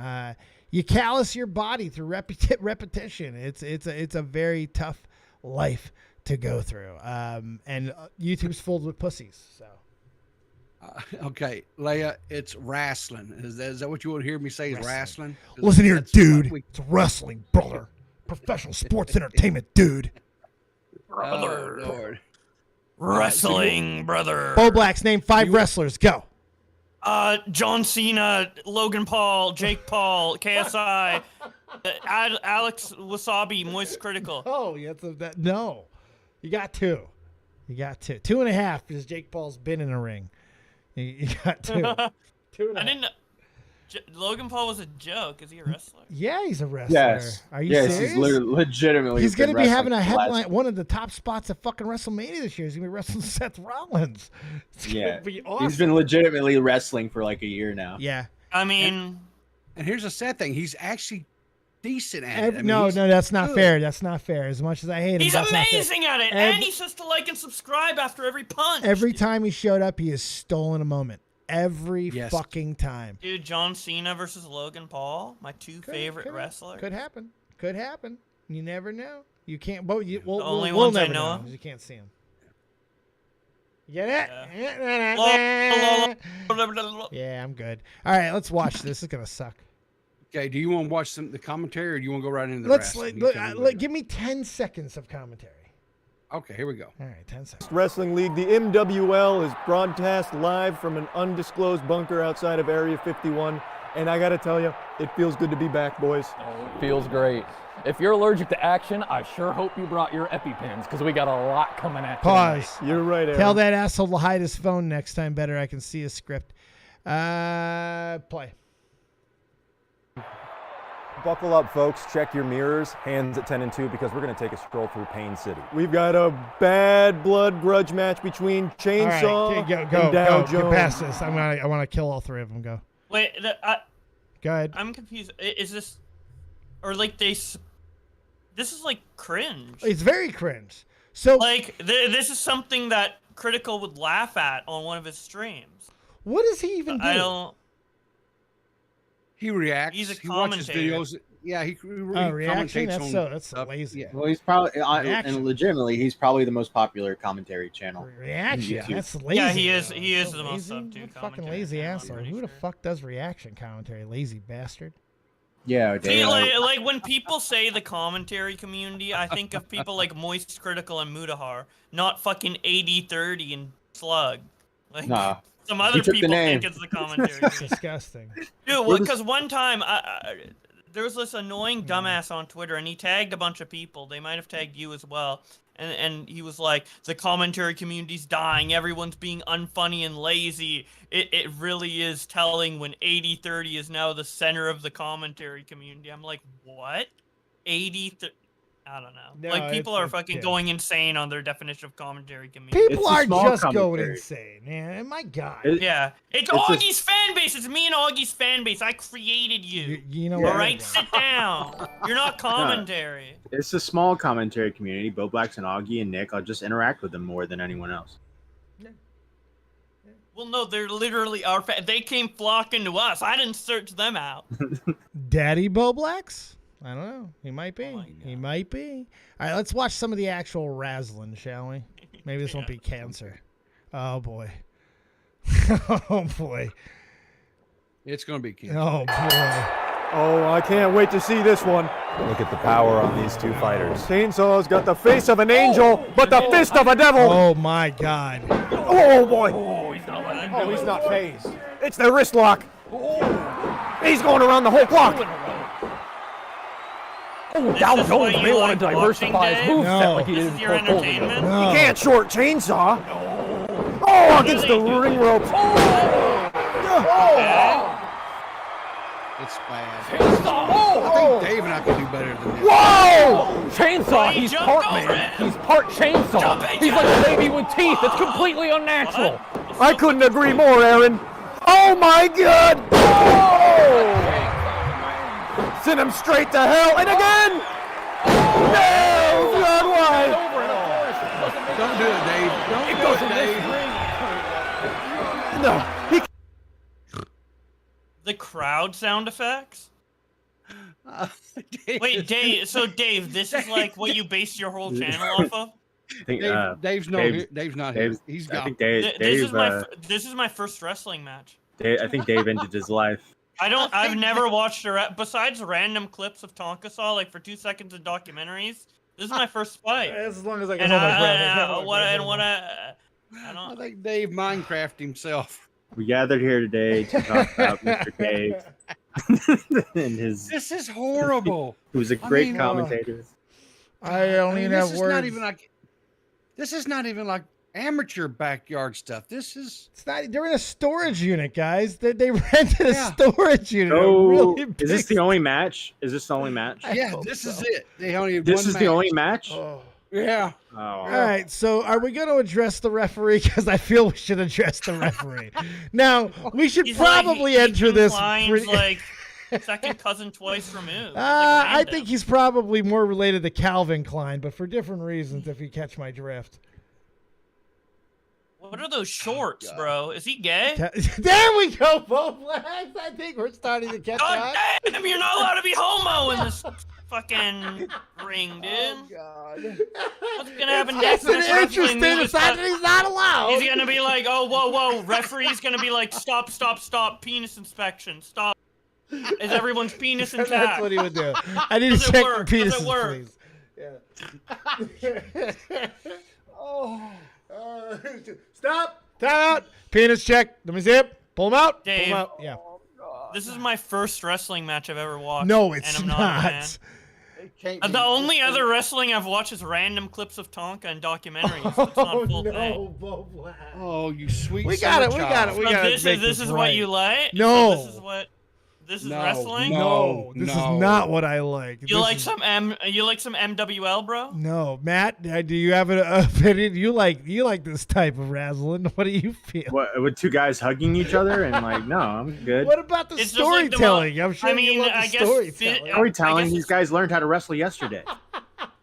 You callous your body through repetition. It's a very tough life to go through. And YouTube's full with pussies. So. Okay, Leia, it's wrestling. Is that what you want to hear me say? Is wrestling? Listen here, dude. It's wrestling, brother. Professional sports entertainment, dude. Brother. Oh, Lord. Wrestling, brother. Bowblax, name 5 wrestlers. Go. John Cena, Logan Paul, Jake Paul, KSI, Alex Wasabi, Moistcr1tikal's. Oh, no. You got 2. 2.5 because Jake Paul's been in a ring. You got 2. 2.5. I didn't know. Logan Paul was a joke. Is he a wrestler? Yeah, he's a wrestler. Yes. Are you serious? serious? He's legitimately. He's going to be having a headline, one of the top spots at fucking WrestleMania this year. He's going to be wrestling Seth Rollins. It's going to be awesome. He's been legitimately wrestling for like a year now. Yeah. I mean, and here's a sad thing. He's actually decent at it. I mean, no, that's not fair. That's not fair. As much as I hate him, he's that's amazing not fair. at it. And he says to like and subscribe after every punch. Every time he showed up, he has stolen a moment. every fucking time. Dude, John Cena versus Logan Paul, my two favorite wrestlers. Could happen. Could happen. You never know. You can't. But we'll only we'll ones I never know know of. 'cause you can't see him. You get it? Yeah, I'm good. All right, let's watch this. This is gonna suck. Okay, do you want to watch the commentary, or do you want to go right into the Let's wrestling? give me 10 seconds of commentary. Okay, here we go. All right, 10 seconds. Wrestling League, the MWL is broadcast live from an undisclosed bunker outside of Area 51. And I got to tell you, it feels good to be back, boys. It feels great. If you're allergic to action, I sure hope you brought your EpiPens because we got a lot coming at you. Pause. tonight. You're right, Aaron. Tell that asshole to hide his phone next time better. I can see his script. Play. Buckle up, folks. Check your mirrors. Hands at 10 and 2 because we're going to take a stroll through Pain City. We've got a bad blood grudge match between Chainsaw All right, and Dow Jones. Get past this. I want to kill all three of them. Go. Wait, Go ahead. I'm confused. Is this, or like this is like cringe? It's very cringe. So like this is something that Critical would laugh at on one of his streams. What does he even do? I don't. He reacts. He's a he watches commentator. videos. Yeah, he reaction? commentates That's on. lazy. Yeah. Well, he's probably, Reaction. and legitimately, he's probably the most popular commentary channel. Reaction. on YouTube. That's lazy. Yeah, he is. though. He is So the most lazy? up to Fucking lazy asshole. Who the fuck does reaction commentary? Lazy bastard. Yeah, See, like when people say the commentary community, I think of people like Moistcr1tikal's and Mudahar, not fucking 80/30 and Slug. Like Nah. some other took the people name. think it's the commentary. It's community. disgusting. Dude, because one time there was this annoying dumbass on Twitter, and he tagged a bunch of people. They might have tagged you as well. And he was like, the commentary community's dying. Everyone's being unfunny and lazy. It really is telling when 80/30 is now the center of the commentary community. I'm like, what? 80/30? I don't know. No, like, people it's- are it's fucking kidding. going insane on their definition of commentary community. People are just going insane, man. My God. Yeah. It's it's a- Augie's fan base. It's me and Augie's fan base. I created you. You know All what? right, sit down. You're not commentary. It's a small commentary community. Bowblax and Augie and Nick, I'll just interact with them more than anyone else. Well, no, they're literally our fan. They came flocking to us. I didn't search them out. Daddy Bowblax? I don't know. He might be. He might be. All right, let's watch some of the actual razzling, shall we? Maybe this won't be cancer. Oh, boy. Oh, boy. It's going to be cancer. Oh, boy. Oh, I can't wait to see this one. Look at the power on these two fighters. Chainsaw's got the face of an angel, but the fist of a devil. Oh, my God. Oh, boy. Oh, he's not letting Oh, he's not phased. It's the wrist lock. He's going around the whole clock. Oh, This Dow is Jones what may you want to like diversify his watching, moveset Dave? like he This did is in your Hulk Hogan. entertainment? No. You can't short Chainsaw. Oh, against the ring rope. It's bad. Chainsaw! I think Dave and I can do better than this. Whoa! Chainsaw, Why you he's jumped part over man. it? He's part chainsaw. Jumping He's like a jack. baby with teeth. It's completely unnatural. I couldn't agree more, Aaron. Oh, my God. Oh! Send him straight to hell. And again. No, God, why? Don't do it, Dave. Don't do it, Dave. No, he The crowd sound effects? Wait, Dave. So, Dave, this is like what you base your whole channel off of? I think, Dave's not here. He's I gone. think Dave, This is my first wrestling match. I think Dave ended his life. I've never watched besides random clips of Tonka Saw, like for 2 seconds of documentaries. This is my first fight. As long as I And can hold my breath. I don't. I think Dave Minecraft himself. We gathered here today to talk about Mr. Dave and his. This is horrible. Who's a great commentator. I don't even have words. This is not even like amateur backyard stuff. This is. It's not. They're in a storage unit, guys. They rented a Yeah. storage unit. Oh, Really is this the only match? Is this the only match? Yeah, this is it. They only have This one is match. the only match? Oh. Yeah. Oh. All right, so are we going to address the referee? Because I feel we should address the referee. Now, we should He's probably like, enter this. Lines like second cousin twice removed. I think he's probably more related to Calvin Klein, but for different reasons, if you catch my drift. What are those shorts, bro? Is he gay? There we go, Bowblax. I think we're starting to catch on. God damn, you're not allowed to be homo in this fucking ring, dude. Oh, God. What's gonna happen next? That's an interesting aside that he's not allowed. He's gonna be like, oh, whoa. Referee's gonna be like, stop. Penis inspection. Stop. Is everyone's penis intact? That's what he would do. I need to check for penises, please. Yeah. Oh. Stop. Time out. Penis check. Let me see it. Pull him out. Dave, Pull him out. Yeah. This is my first wrestling match I've ever watched. No, it's and I'm not. a fan. The only other wrestling I've watched is random clips of Tonka and documentaries. It's not full thing. Bowblax. Oh, you sweet. We got it. This is what you like? No. So this is wrestling? No, this is not what I like. You like some MWL, bro? No, Matt. Do you have an opinion? You like this type of wrestling? What do you feel? What, with two guys hugging each other and like, no, I'm good. What about the storytelling? I'm sure you love the storytelling. Storytelling. These guys learned how to wrestle yesterday.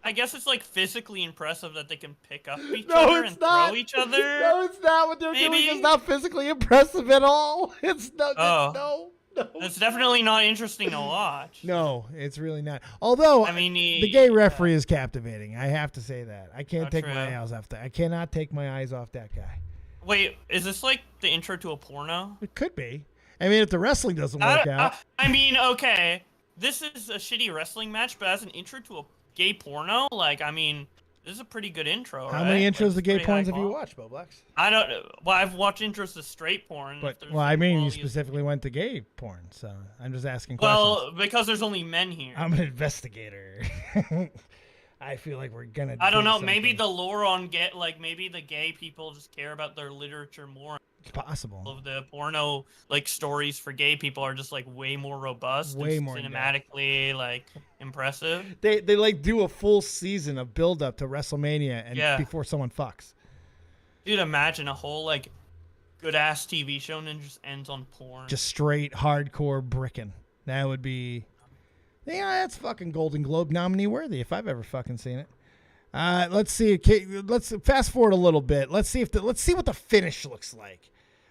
I guess it's like physically impressive that they can pick up each other and throw each other. No, it's not. What they're doing is not physically impressive at all. It's not. No. It's definitely not interesting to watch. No, it's really not. Although, I mean, the gay referee is captivating. I have to say that. I can't take true. my eyes off that. I cannot take my eyes off that guy. Wait, is this like the intro to a porno? It could be. I mean, if the wrestling doesn't work out. I mean, okay, this is a shitty wrestling match, but as an intro to a gay porno, like, I mean, this is a pretty good intro, How many intros of gay porns have you watched, Bowblax? I don't know. Well, I've watched intros to straight porn. But, well, I mean, you specifically went to gay porn, so I'm just asking questions. Well, because there's only men here. I'm an investigator. I feel like we're gonna. I don't know. Something. Maybe the lore on maybe the gay people just care about their literature more. It's possible. Of the porno like stories for gay people are just like way more robust, way and more cinematically like impressive. They like do a full season of build up to WrestleMania and before someone fucks. Dude, imagine a whole like good ass TV show and then just ends on porn. Just straight hardcore bricking. That would be. Yeah, that's fucking Golden Globe nominee worthy if I've ever fucking seen it. Let's see. Let's fast forward a little bit. Let's see what the finish looks like.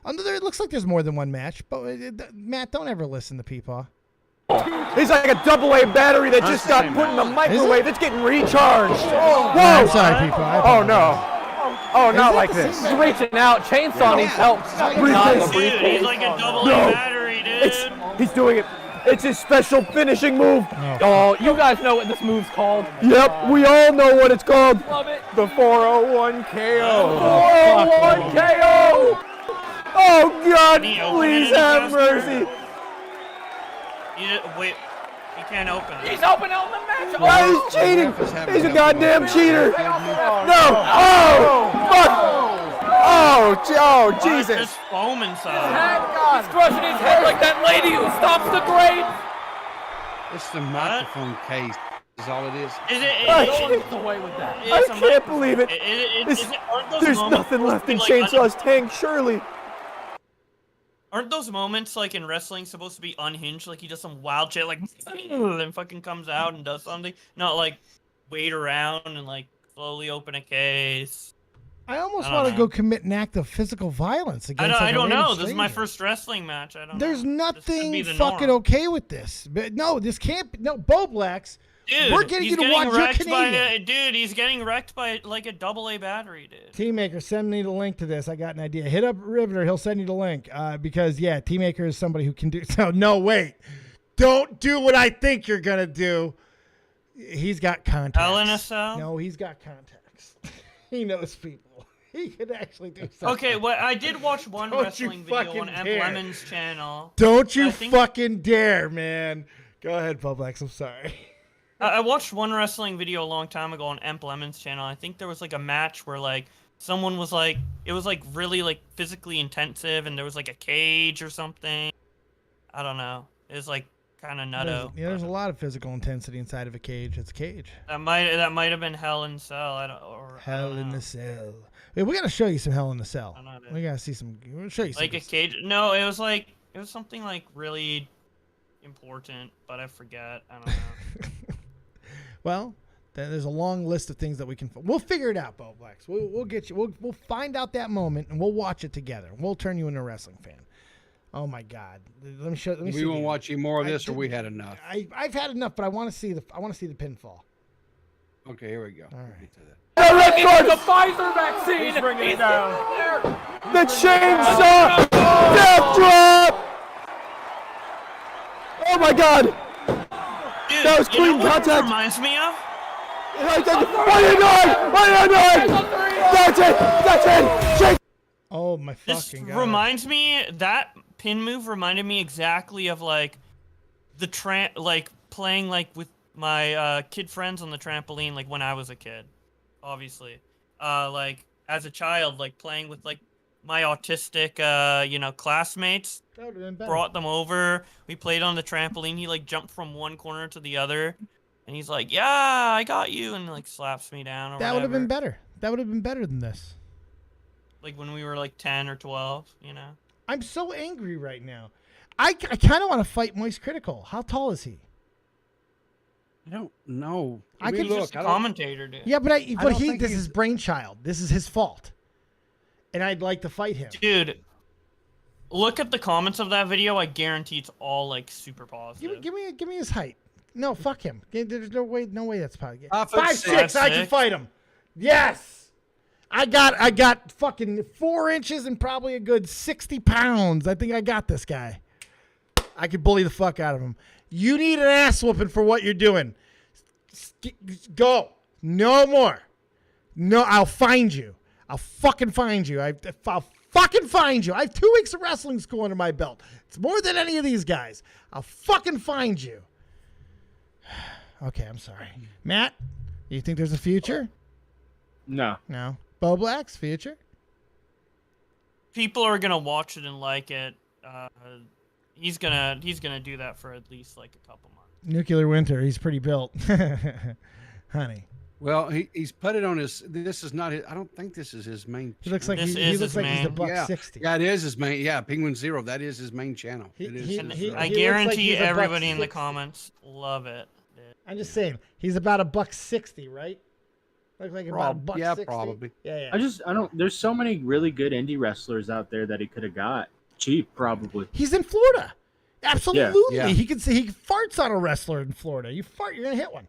It looks like there's more than one match, but Matt, don't ever listen to PeePaw. He's like a AA battery that just got put in the microwave. It's getting recharged. Whoa! I'm sorry, PeePaw. Oh no! Oh, not like this. He's reaching out, chainsaw needs help. Dude, he's like a AA battery, dude. He's doing it. It's his special finishing move. Oh, you guys know what this move's called. Yep, we all know what it's called. Love it. The 401 KO. 401 KO. Oh God, please have mercy. Wait, he can't open it. He's opening on the match. Why he's cheating? He's a goddamn cheater. No. Oh, fuck. Oh, Jesus. There's foam inside. He's crushing his head like that lady who stops the grade. It's the microphone case. Is all it is. I can't believe it. There's nothing left in Chainsaw's tank, surely. Aren't those moments like in wrestling supposed to be unhinged? Like he does some wild shit, like then fucking comes out and does something. Not like wait around and like slowly open a case. I almost want to go commit an act of physical violence against. I don't know. This is my first wrestling match. I don't. There's know. nothing fucking okay with this. But no, this can't. No, Bowblax. Dude, we're getting you to watch your Canadian. Dude, he's getting wrecked by like a AA battery, dude. Teammaker, send me the link to this. I got an idea. Hit up Riveter. He'll send you the link. Because yeah, Teammaker is somebody who can do. So no, wait. Don't do what I think you're gonna do. He's got contacts. Hell in a Cell? No, he's got contacts. He knows people. He could actually do something. Okay, well, I did watch one wrestling video on M. Lemon's channel. Don't you fucking dare, man. Go ahead, Bowblax. I'm sorry. I watched one wrestling video a long time ago on Emp Lemon's channel. I think there was like a match where like someone was like, it was like really like physically intensive and there was like a cage or something. I don't know. It was like kind of nutto. There's a lot of physical intensity inside of a cage. It's a cage. That might have been Hell in Cell. Hell in the Cell. Hey, we gotta show you some Hell in the Cell. We gotta see some. We'll show you some. Like a cage. No, it was something like really important, but I forget. I don't know. Well, There's a long list of things that we can. We'll figure it out, Bowblax. We'll get you. We'll find out that moment and we'll watch it together. We'll turn you into a wrestling fan. Oh my God! Let me show. We won't watch any more of this, or we had enough. I've had enough, but I want to see the pinfall. Okay, here we go. All right. The red card. The Pfizer vaccine. He's bringing it He's down. there. The chainsaw. Death drop. Oh my God. Dude, That was you know clean what contact. this reminds me of? What are you doing? What are you doing? That's it. That's it. Oh my This fucking God! reminds me, that pin move reminded me exactly of like like playing like with my kid friends on the trampoline, like when I was a kid, obviously. Like as a child, like playing with like my autistic classmates. That would've been better. Brought them over. We played on the trampoline. He like jumped from one corner to the other, and he's like, "Yeah, I got you," and like slaps me down. Or That would have whatever. been better. That would have been better than this. Like when we were like 10 or 12, you know. I'm so angry right now. I kind of want to fight Moistcr1tical. How tall is he? I don't know. I could just a commentator, dude. Yeah, but don't think this he's- is brainchild. This is his fault, and I'd like to fight him. Dude, look at the comments of that video. I guarantee it's all like super positive. Give me his height. No, fuck him. There's no way that's possible. 5'6". 5'6". I can fight him. Yes. I got fucking 4 inches and probably a good 60 pounds. I think I got this guy. I could bully the fuck out of him. You need an ass whooping for what you're doing. Go. No more. No, I'll find you. I'll fucking find you. I'll fucking find you. I have 2 weeks of wrestling school under my belt. It's more than any of these guys. I'll fucking find you. Okay, I'm sorry. Matt, you think there's a future? No. No. Bowblax, future? People are gonna watch it and like it. He's gonna do that for at least like a couple months. Nuclear Winter. He's pretty built. Honey. Well, he's put it on his. This is not his. I don't think this is his main. He looks like This he is looks his like he's the main. buck Yeah. 60. Yeah, it is his main. Yeah, Penguin Zero. That is his main channel. He- It is. he- his, he- I looks like guarantee he's a buck everybody in the 60. comments love it. Dude. I'm just saying, he's about a buck 60, right? Looks like about a buck yeah, 60. probably. Yeah. I don't. There's so many really good indie wrestlers out there that he could have got cheap, probably. He's in Florida. Absolutely. Yeah. He can say he farts on a wrestler in Florida. You fart, you're gonna hit one.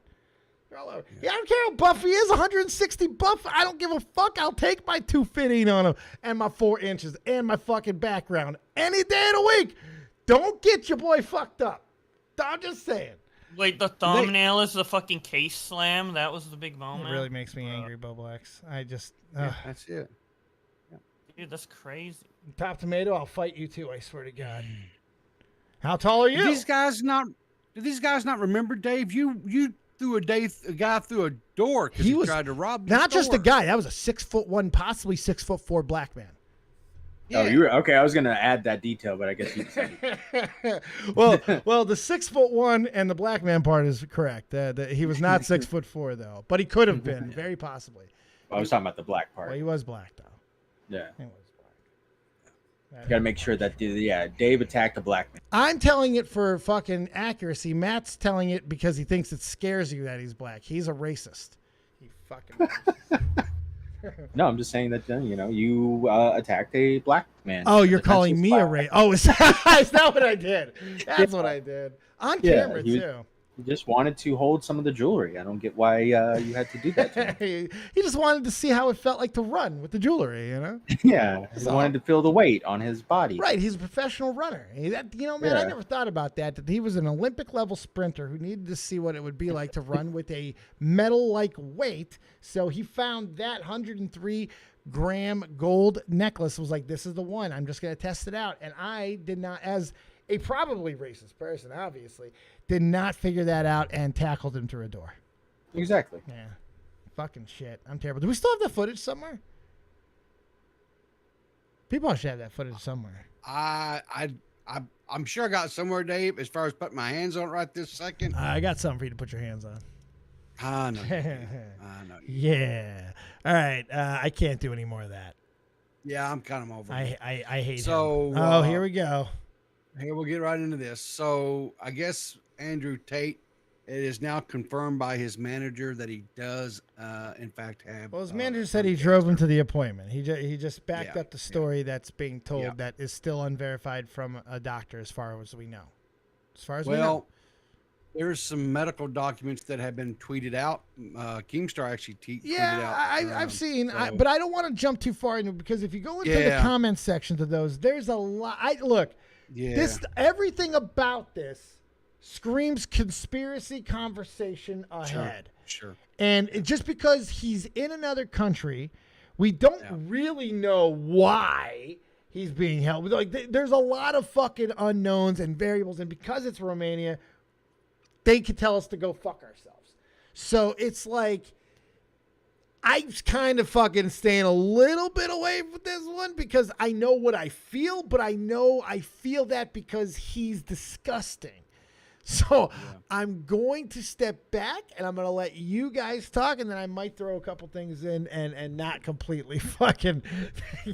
You're all over. Yeah, I don't care how buff he is, 160 buff. I don't give a fuck. I'll take my 215 on him and my 4 inches and my fucking background any day of the week. Don't get your boy fucked up. I'm just saying. Wait, the thumbnail is the fucking case slam. That was the big moment. It really makes me angry, Bowblax. I just That's it. Dude, that's crazy. Top Tomato, I'll fight you too, I swear to God. How tall are you? Do these guys not remember, Dave? You threw a guy through a door because he tried to rob. Not the just a store. guy. That was a 6'1", possibly 6'4" black man. Yeah. Oh, you were okay. I was gonna add that detail, but I guess you said it. well, the 6'1" and the black man part is correct. He was not 6'4" though, but he could have been, very possibly. I was talking about the black part. Well, he was black though. Yeah. He was black. You gotta make sure that Dave attacked the black man. I'm telling it for fucking accuracy. Matt's telling it because he thinks it scares you that he's black. He's a racist. He fucking. No, I'm just saying that you attacked a black man. Oh, you're That's calling just me black. a racist? Oh, is that what I did? That's what I did on camera too. He just wanted to hold some of the jewelry. I don't get why you had to do that to him. He just wanted to see how it felt like to run with the jewelry, you know? Yeah, he wanted to feel the weight on his body. Right, he's a professional runner. Man, I never thought about that he was an Olympic-level sprinter who needed to see what it would be like to run with a metal-like weight. So he found that 103-gram gold necklace, was like, this is the one. I'm just going to test it out. And I did not, as a probably racist person, obviously, did not figure that out and tackled him through a door. Exactly. Yeah. Fucking shit. I'm terrible. Do we still have that footage somewhere? People should have that footage somewhere. I'm sure I got it somewhere, Dave, as far as putting my hands on it right this second. I got something for you to put your hands on. I know. I know. Yeah. All right. I can't do any more of that. Yeah, I'm kind of over it. I hate So, him. Here we go. Here, we'll get right into this. So, I guess Andrew Tate It is now confirmed by his manager that he does, in fact, have. Well, his manager said he drove him to the appointment. He just backed up the story that's being told that is still unverified from a doctor, as far as we know. As far as we know. There's some medical documents that have been tweeted out. Keemstar actually tweeted out. I've seen, but I don't want to jump too far into it, because if you go into the comment section to those, there's a lot. Everything about this screams conspiracy conversation ahead. Sure. And just because he's in another country, we don't really know why he's being held. Like, there's a lot of fucking unknowns and variables, and because it's Romania, they could tell us to go fuck ourselves. So it's like, I'm kind of fucking staying a little bit away from this one, because I know what I feel, but I know I feel that because he's disgusting. So I'm going to step back, and I'm going to let you guys talk, and then I might throw a couple things in and not completely fucking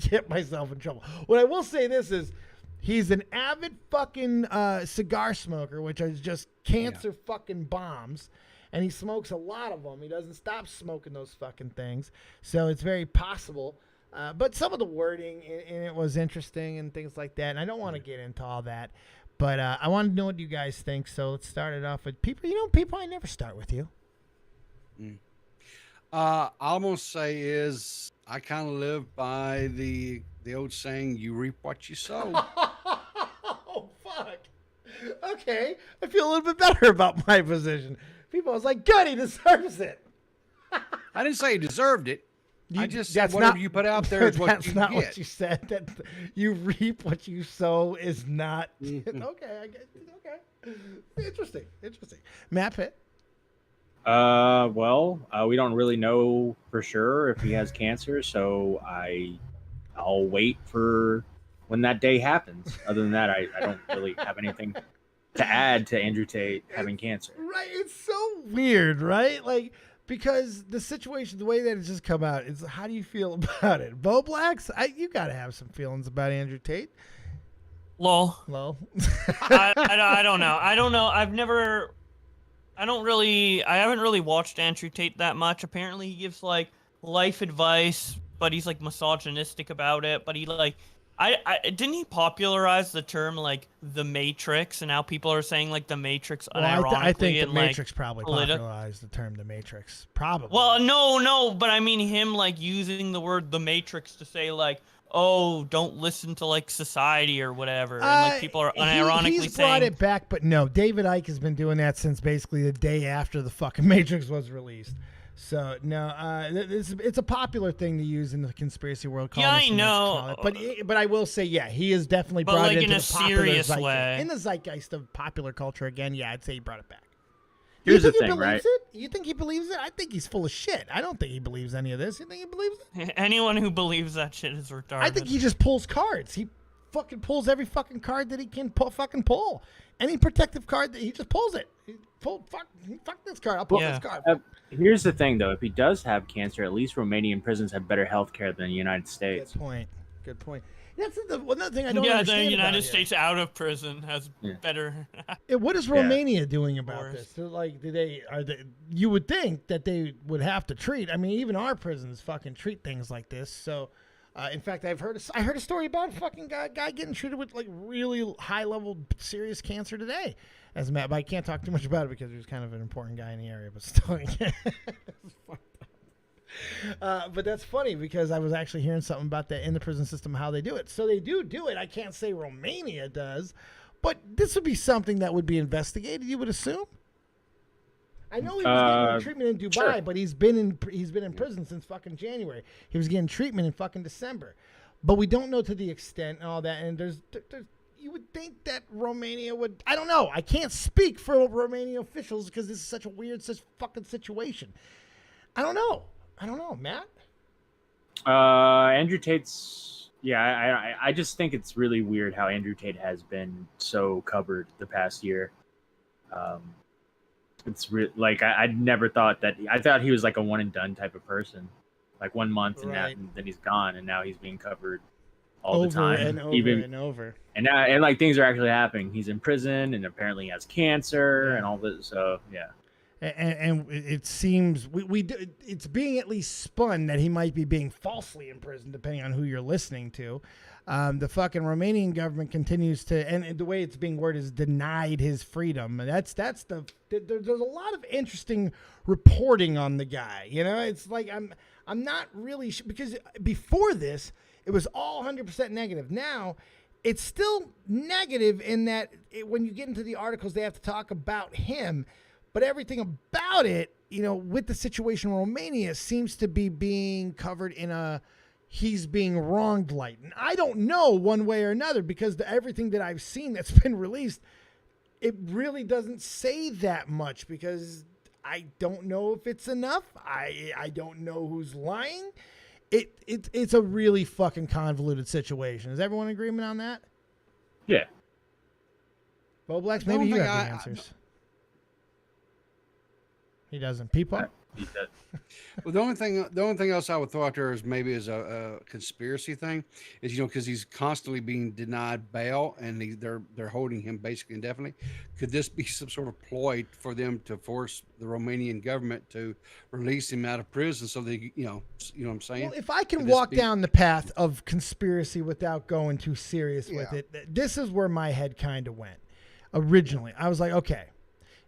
get myself in trouble. What I will say this is, he's an avid fucking cigar smoker, which is just cancer fucking bombs, and he smokes a lot of them. He doesn't stop smoking those fucking things, so it's very possible. But some of the wording in it was interesting and things like that, and I don't want to get into all that. But I want to know what you guys think, so let's start it off with people. People, I never start with you. All I'm gonna say is, I kind of live by the old saying, "You reap what you sow." Oh, fuck. Okay, I feel a little bit better about my position. People was like, good, he deserves it. I didn't say he deserved it. I just said that's whatever not- you put out there is what that's you not get. what you said. That you reap what you sow is not. Okay, I get. Okay, interesting. MattPitt. We don't really know for sure if he has cancer, so I'll wait for when that day happens. Other than that, I don't really have anything to add to Andrew Tate having cancer. Right, it's so weird, right? Like, because the situation, the way that it's just come out, is how do you feel about it? Bowblax, you got to have some feelings about Andrew Tate. Lol. I don't know. I haven't really watched Andrew Tate that much. Apparently he gives like life advice, but he's like misogynistic about it. But he like, didn't he popularize the term like the Matrix, and now people are saying like the Matrix unironically? I think the and, Matrix like, probably popularized the term the Matrix. Probably. Well, no, but I mean him like using the word the Matrix to say like, oh, don't listen to like society or whatever, and like people are unironically he's saying. brought it back, but no, David Icke has been doing that since basically the day after the fucking Matrix was released. So no, it's a popular thing to use in the conspiracy world. Yeah, I know. But I will say, yeah, he has definitely But, brought like, it into in a the popular serious zeitgeist. way. In the zeitgeist of popular culture again. Yeah, I'd say he brought it back. Here's you the think thing, he believes right? it? You think he believes it? I think he's full of shit. I don't think he believes any of this. You think he believes it? Anyone who believes that shit is retarded. I think he just pulls cards. He fucking pulls every fucking card that he can fucking pull. Any protective card that he just pulls it. He pulled fuck this card. I'll pull this card. Here's the thing, though. If he does have cancer, at least Romanian prisons have better health care than the United States. Good point. That's another thing I don't understand. Yeah, the United about States out of prison has better. What is Romania doing about this? So, like, you would think that they would have to treat. I mean, even our prisons fucking treat things like this. So, in fact, I heard a story about a fucking guy getting treated with like really high level serious cancer today. As a matter, but I can't talk too much about it because he was kind of an important guy in the area. But still, but that's funny because I was actually hearing something about that in the prison system, how they do it. So they do it. I can't say Romania does, but this would be something that would be investigated. You would assume. I know he was getting treatment in Dubai, but he's been in prison since fucking January. He was getting treatment in fucking December, but we don't know to the extent and all that. And there's you would think that Romania would. I don't know. I can't speak for Romanian officials because this is such a weird, such fucking situation. I don't know, Matt. Andrew Tate's. Yeah, I just think it's really weird how Andrew Tate has been so covered the past year. It's like I never thought that. I thought he was like a one and done type of person, like 1 month and then he's gone, and now he's being covered all the time. And over. And now, and like things are actually happening. He's in prison, and apparently he has cancer and all this. So yeah. And it seems it's being at least spun that he might be being falsely imprisoned, depending on who you're listening to. The fucking Romanian government continues to, and the way it's being worded is denied his freedom. There's a lot of interesting reporting on the guy. You know, it's like I'm not really because before this it was all 100% negative. Now it's still negative in that when you get into the articles they have to talk about him. But everything about it, you know, with the situation in Romania seems to be being covered in a he's being wronged light. And I don't know one way or another because everything that I've seen that's been released, it really doesn't say that much because I don't know if it's enough. I don't know who's lying. It's a really fucking convoluted situation. Is everyone in agreement on that? Yeah. Bowblax, maybe you have the answers. He doesn't. PeePaw? He does. Well, the only thing else I would throw out there is maybe as a conspiracy thing is, you know, because he's constantly being denied bail and they're holding him basically indefinitely. Could this be some sort of ploy for them to force the Romanian government to release him out of prison so they, you know what I'm saying? Well, if I can walk down the path of conspiracy without going too serious with it, this is where my head kind of went. Originally, I was like, okay.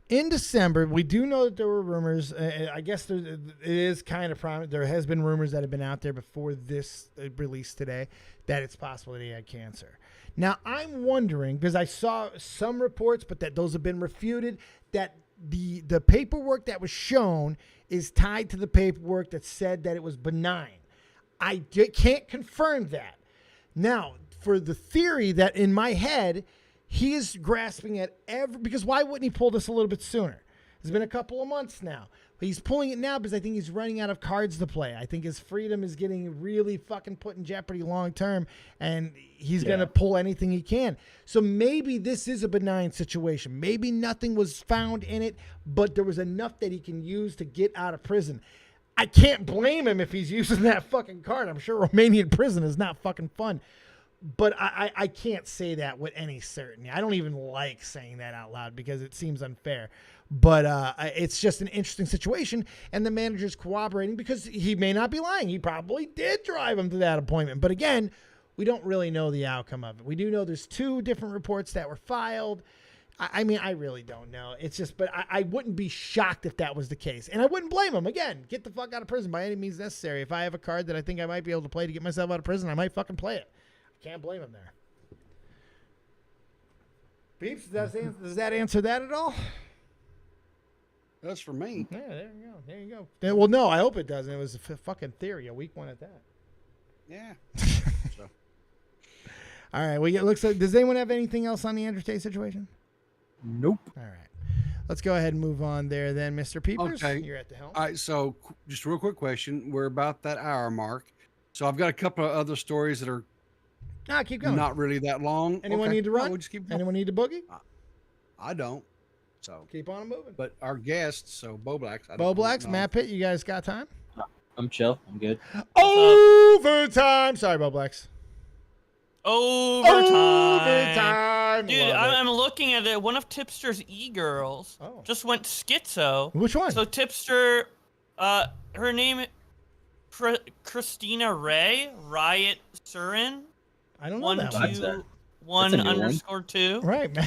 In December, we do know that there were rumors. I guess it is kind of prominent. There has been rumors that have been out there before this release today that it's possible that he had cancer. Now, I'm wondering, because I saw some reports, but that those have been refuted, that the paperwork that was shown is tied to the paperwork that said that it was benign. I can't confirm that. Now, for the theory that in my head, he is grasping at because why wouldn't he pull this a little bit sooner? It's been a couple of months now. But he's pulling it now because I think he's running out of cards to play. I think his freedom is getting really fucking put in jeopardy long term, and he's going to pull anything he can. So maybe this is a benign situation. Maybe nothing was found in it, but there was enough that he can use to get out of prison. I can't blame him if he's using that fucking card. I'm sure Romanian prison is not fucking fun. But I can't say that with any certainty. I don't even like saying that out loud because it seems unfair. But it's just an interesting situation, and the manager's cooperating because he may not be lying. He probably did drive him to that appointment. But again, we don't really know the outcome of it. We do know there's 2 different reports that were filed. I mean, I really don't know. It's just, but I wouldn't be shocked if that was the case. And I wouldn't blame him. Again, get the fuck out of prison by any means necessary. If I have a card that I think I might be able to play to get myself out of prison, I might fucking play it. Can't blame him there. Peeps, does that answer that at all? That's for me. Yeah, there you go. Well, no, I hope it doesn't. It was a fucking theory, a weak one at that. Yeah. So. All right. Well, it looks like. Does anyone have anything else on the Andrew Tate situation? Nope. All right. Let's go ahead and move on there then, Mr. Peepers. Okay. You're at the helm. All right. So, just a real quick question. We're about that hour mark. So, I've got a couple of other stories that are keep going. Not really that long. Anyone need to run? We'll just keep going. Anyone need to boogie? I don't. So keep on moving. But our guests, so Bowblax. Bowblax, MattPitt, you guys got time? I'm chill. I'm good. Overtime. Sorry, Bowblax. Overtime. Dude, I'm looking at it. One of Tipster's e-girls just went schizo. Which one? So Tipster, her name, Christina Ray, Riot Surin. I don't know that one. 1_2. Right, man.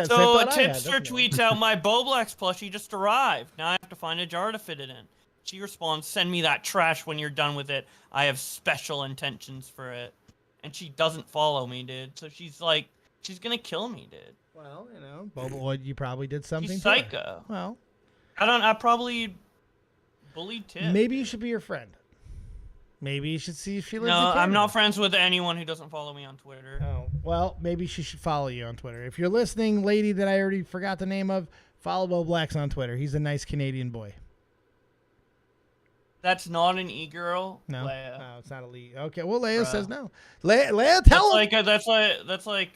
So Tipster tweets out, my Bowblax plushie just arrived. Now I have to find a jar to fit it in. She responds, send me that trash when you're done with it. I have special intentions for it. And she doesn't follow me, dude. So she's like, she's going to kill me, dude. Well, you know, Boboid, you probably did something. She's psycho. Well, I probably bullied Tip. Maybe you should be your friend. Maybe you should see if she lives in No, Canada. I'm not friends with anyone who doesn't follow me on Twitter. Oh, well, maybe she should follow you on Twitter. If you're listening, lady that I already forgot the name of, follow Bowblax on Twitter. He's a nice Canadian boy. That's not an e-girl. No, Leia. no, it's not a lead. Okay, well, Leia says no. Leia, tell him. That's like.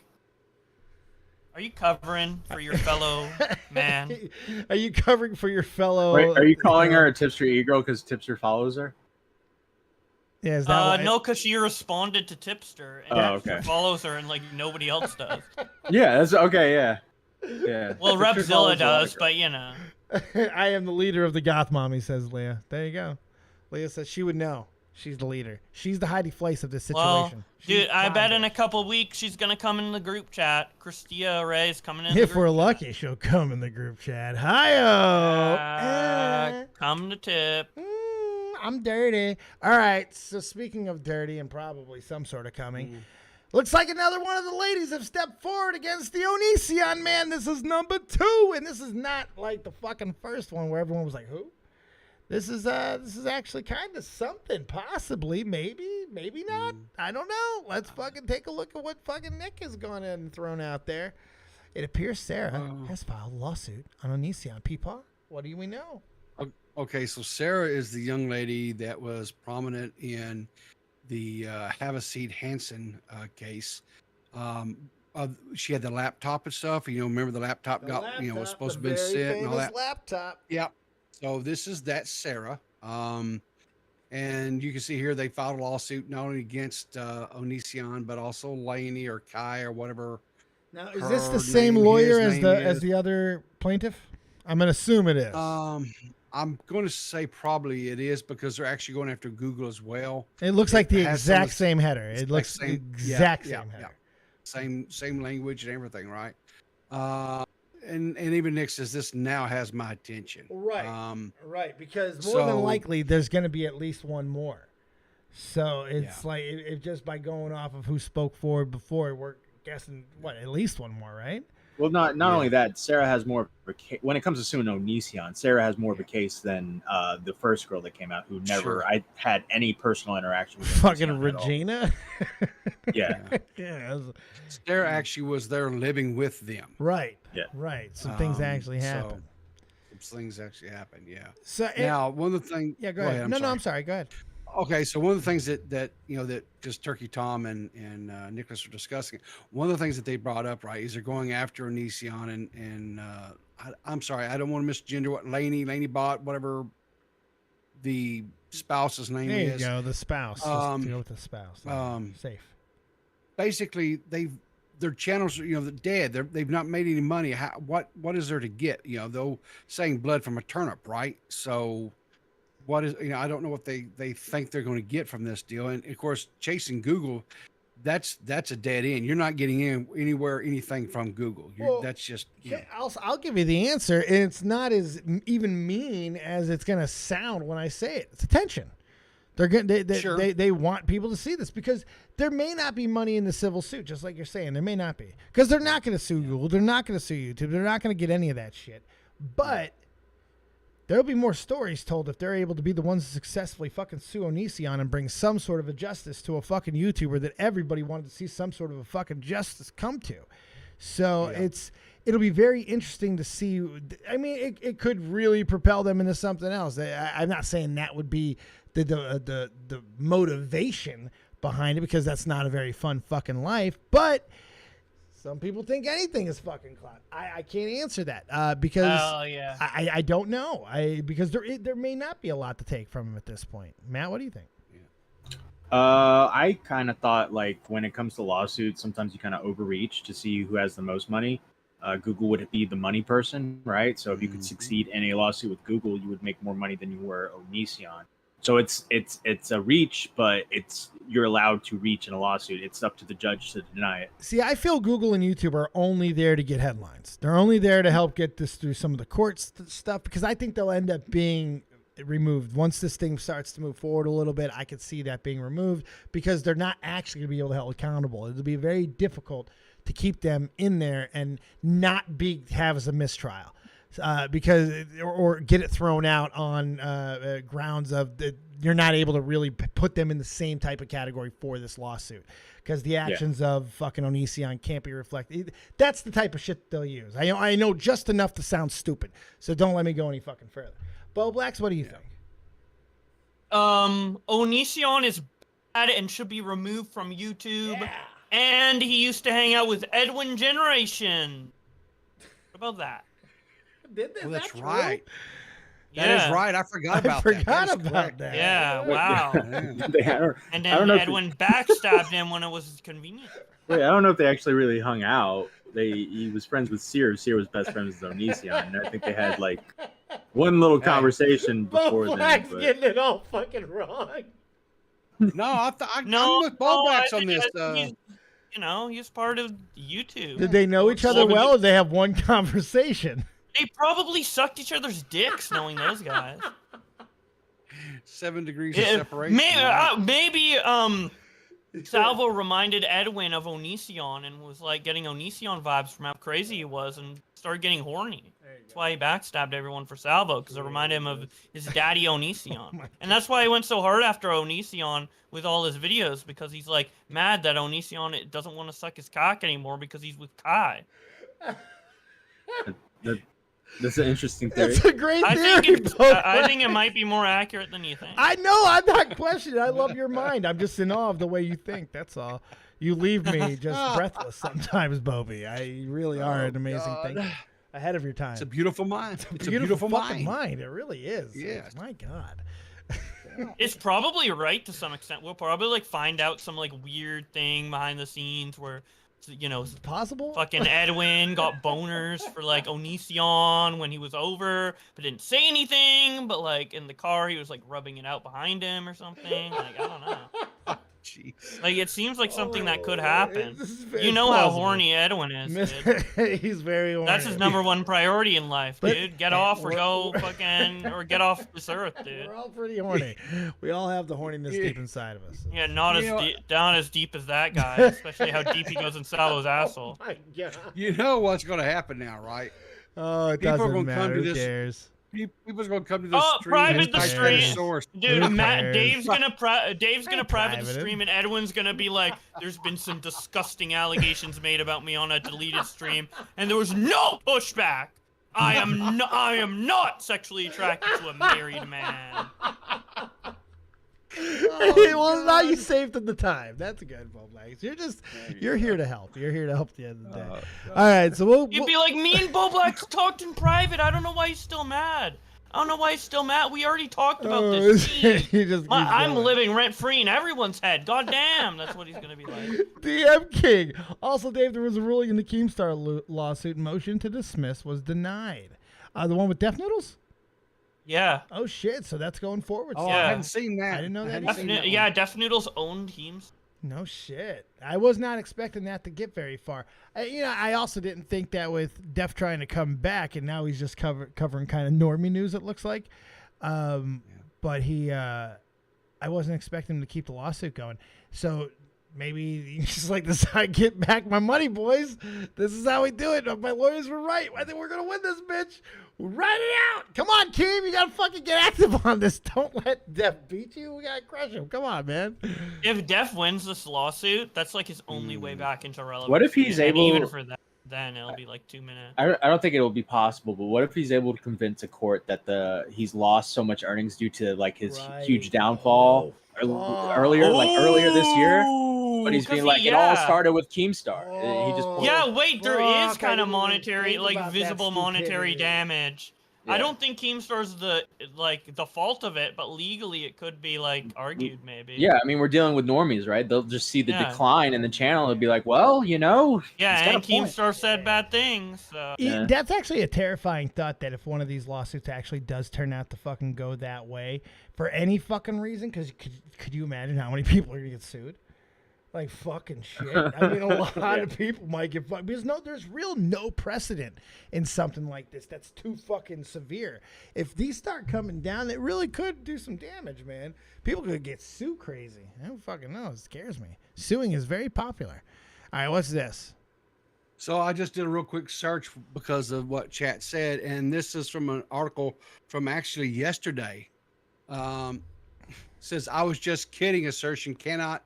Are you covering for your fellow man? Are you covering for your fellow? Wait, are you calling her a Tipster e-girl because Tipster follows her? Yeah, is that why? No, because she responded to Tipster and okay. follows her, and like nobody else does. Yeah, that's okay. Yeah. Yeah. Well, Repzilla does, but you know. I am the leader of the goth mommy, says Leah. There you go. Leah says she would know. She's the leader. She's the Heidi Fleiss of this situation. Well, dude, I bet in a couple weeks she's gonna come in the group chat. Christia Ray's coming in. If we're lucky, she'll come in the group chat. Hi-oh. Come to Tip. I'm dirty. All right. So speaking of dirty and probably some sort of coming, looks like another one of the ladies have stepped forward against the Onision man. This is number 2, and this is not like the fucking first one where everyone was like, "Who?" This is actually kind of something, possibly, maybe not. I don't know. Let's fucking take a look at what fucking Nick has gone in and thrown out there. It appears Sarah has filed a lawsuit on Onision. PeePaw, what do we know? Okay, so Sarah is the young lady that was prominent in the Have a Seat Hansen case. She had the laptop and stuff. Remember the laptop was supposed to be sent and all that. Laptop. Yep. So this is that Sarah. And you can see here they filed a lawsuit not only against Onision but also Lainey or Kai or whatever. Now, is this the same lawyer as the other plaintiff? I'm gonna assume it is. I'm going to say probably it is because they're actually going after Google as well. It looks like the exact same header. It looks the exact same header. Yeah. Same language and everything, right? And even Nick says this now has my attention. Right. Right, because more than likely there's going to be at least one more. So it's like if just by going off of who spoke forward before, we're guessing at least one more, right? Well, not only that, Sarah has more of a case. When it comes to suing Onision, Sarah has more of a case than the first girl that came out who never I had any personal interaction with. Fucking Regina? Yeah. Yeah. Sarah actually was there living with them. Right. Yeah. Right. Some things actually happened. Some things actually happened, yeah. So now, one of the things... Yeah, go ahead. I'm sorry. Go ahead. Okay, so one of the things that just Turkey Tom and Nicholas were discussing, one of the things that they brought up, right, is they're going after Onision and I'm sorry, I don't want to misgender what Lainey bought, whatever the spouse's name is. There you go, the spouse. Let's go with the spouse. Safe. Basically, their channels are, they're dead. They've not made any money. What is there to get? They're saying blood from a turnip, right? So what is, I don't know what they think they're going to get from this deal. And of course, chasing Google, that's a dead end. You're not getting anything from Google. That's just, I'll give you the answer. And it's not as even mean as it's going to sound when I say it. It's attention. They're going they want people to see this because there may not be money in the civil suit, just like you're saying. There may not be, because they're not going to sue Google. They're not going to sue YouTube. They're not going to get any of that shit. But there'll be more stories told if they're able to be the ones to successfully fucking sue Onision and bring some sort of a justice to a fucking YouTuber that everybody wanted to see some sort of a fucking justice come to. So it'll be very interesting to see. I mean, it could really propel them into something else. I'm not saying that would be the motivation behind it, because that's not a very fun fucking life, but some people think anything is fucking clout. I can't answer that because I don't know. Because there may not be a lot to take from him at this point. Matt, what do you think? I kind of thought, like, when it comes to lawsuits, sometimes you kind of overreach to see who has the most money. Google would be the money person, right? So if you could succeed in a lawsuit with Google, you would make more money than you were Onision. So it's a reach, but you're allowed to reach in a lawsuit. It's up to the judge to deny it. See, I feel Google and YouTube are only there to get headlines. They're only there to help get this through some of the court stuff, because I think they'll end up being removed once this thing starts to move forward a little bit. I could see that being removed because they're not actually going to be able to hold accountable. It'll be very difficult to keep them in there and not have as a mistrial. Because or get it thrown out on grounds of you're not able to really put them in the same type of category for this lawsuit, because the actions of fucking Onision can't be reflected. That's the type of shit they'll use. I know just enough to sound stupid, so don't let me go any fucking further. Bowblax, what do you think? Onision is bad and should be removed from YouTube. And he used to hang out with Edwin Generation. What about that? Did this? Well, that's right. That is right. I forgot about that. Forgot That is about correct. that. Yeah, wow. And I don't then know if Edwin backstabbed him when it was convenient. Wait, I don't know if they actually really hung out. He was friends with Seer. Seer was best friends with Onision, and I think they had like one little conversation before then. Bowblax But getting it all fucking wrong. No, I'm with Bowblax on this. He's part of YouTube. Did they know each other well, or they have one conversation? They probably sucked each other's dicks, knowing those guys. 7 degrees of separation. Maybe Salvo reminded Edwin of Onision and was like getting Onision vibes from how crazy he was and started getting horny. That's why he backstabbed everyone for Salvo, because it reminded him of his daddy Onision. And that's why he went so hard after Onision with all his videos, because he's like mad that Onision doesn't want to suck his cock anymore because he's with Kai. That's an interesting theory. It's a great theory. I think it might be more accurate than you think. I know. I'm not questioning. I love your mind. I'm just in awe of the way you think. That's all. You leave me just breathless sometimes, Bobby. You really are an amazing thinker. Ahead of your time. It's a beautiful mind. It's a beautiful fucking mind. It really is. Yeah. My God. It's probably right to some extent. We'll probably find out some weird thing behind the scenes where, is it possible? Fucking Edwin got boners for Onision when he was over, but didn't say anything. But in the car, he was rubbing it out behind him or something. I don't know. Jeez. It seems like something that could happen. You know how horny Edwin is, dude. He's very horny. That's his #1 priority in life, dude. Get off or go or get off this earth, dude. We're all pretty horny. We all have the horniness deep inside of us. Yeah, not as deep as that guy, especially how deep he goes in Salvo's asshole. Oh my God. You know what's going to happen now, right? Oh, it People are doesn't gonna matter. come to Who this. cares? People's gonna come to the stream. Private the and stream, source. dude. Dave's gonna private the stream, and Edwin's gonna be like, "There's been some disgusting allegations made about me on a deleted stream, and there was no pushback. I am not sexually attracted to a married man." Well, now you saved him the time. That's good, Bowblax. You're here to help. You're here to help at the end of the day. All right, so You'd be like, me and Bowblax talked in private. I don't know why he's still mad. We already talked about this. I'm living rent free in everyone's head. God damn, that's what he's gonna be like. DM King. Also, Dave, there was a ruling in the Keemstar lawsuit. Motion to dismiss was denied. The one with Deaf Noodles? Yeah. Oh shit! So that's going forward. Oh, I haven't seen that. I didn't know that. Def Noodles owned teams. No shit. I was not expecting that to get very far. I also didn't think that with Def trying to come back, and now he's just covering kind of normie news. It looks like, but I wasn't expecting him to keep the lawsuit going. So maybe he's just this is how I get back my money, boys. This is how we do it. My lawyers were right. I think we're gonna win this, bitch. Write it out. Come on, Keem. You gotta fucking get active on this. Don't let Def beat you. We gotta crush him. Come on, man. If Def wins this lawsuit, that's his only way back into relevance. What if he's able? Even for that, then it'll be 2 minutes. I don't think it will be possible. But what if he's able to convince a court that he's lost so much earnings due to his huge downfall earlier this year? But he's being it all started with Keemstar. He just there is kind of monetary, visible monetary damage. Yeah. I don't think Keemstar's the fault of it, but legally it could be argued maybe. Yeah, I mean we're dealing with normies, right? They'll just see the decline in the channel and be like, well, Yeah, and Keemstar said bad things. So. Yeah. That's actually a terrifying thought that if one of these lawsuits actually does turn out to fucking go that way for any fucking reason, because could you imagine how many people are gonna get sued? Fucking shit. I mean, a lot of people might get fucked because there's no precedent in something like this. That's too fucking severe. If these start coming down, it really could do some damage, man. People could get sue crazy. I don't fucking know. It scares me. Suing is very popular. All right, what's this? So I just did a real quick search because of what chat said, and this is from an article from actually yesterday. Says, I was just kidding, assertion can't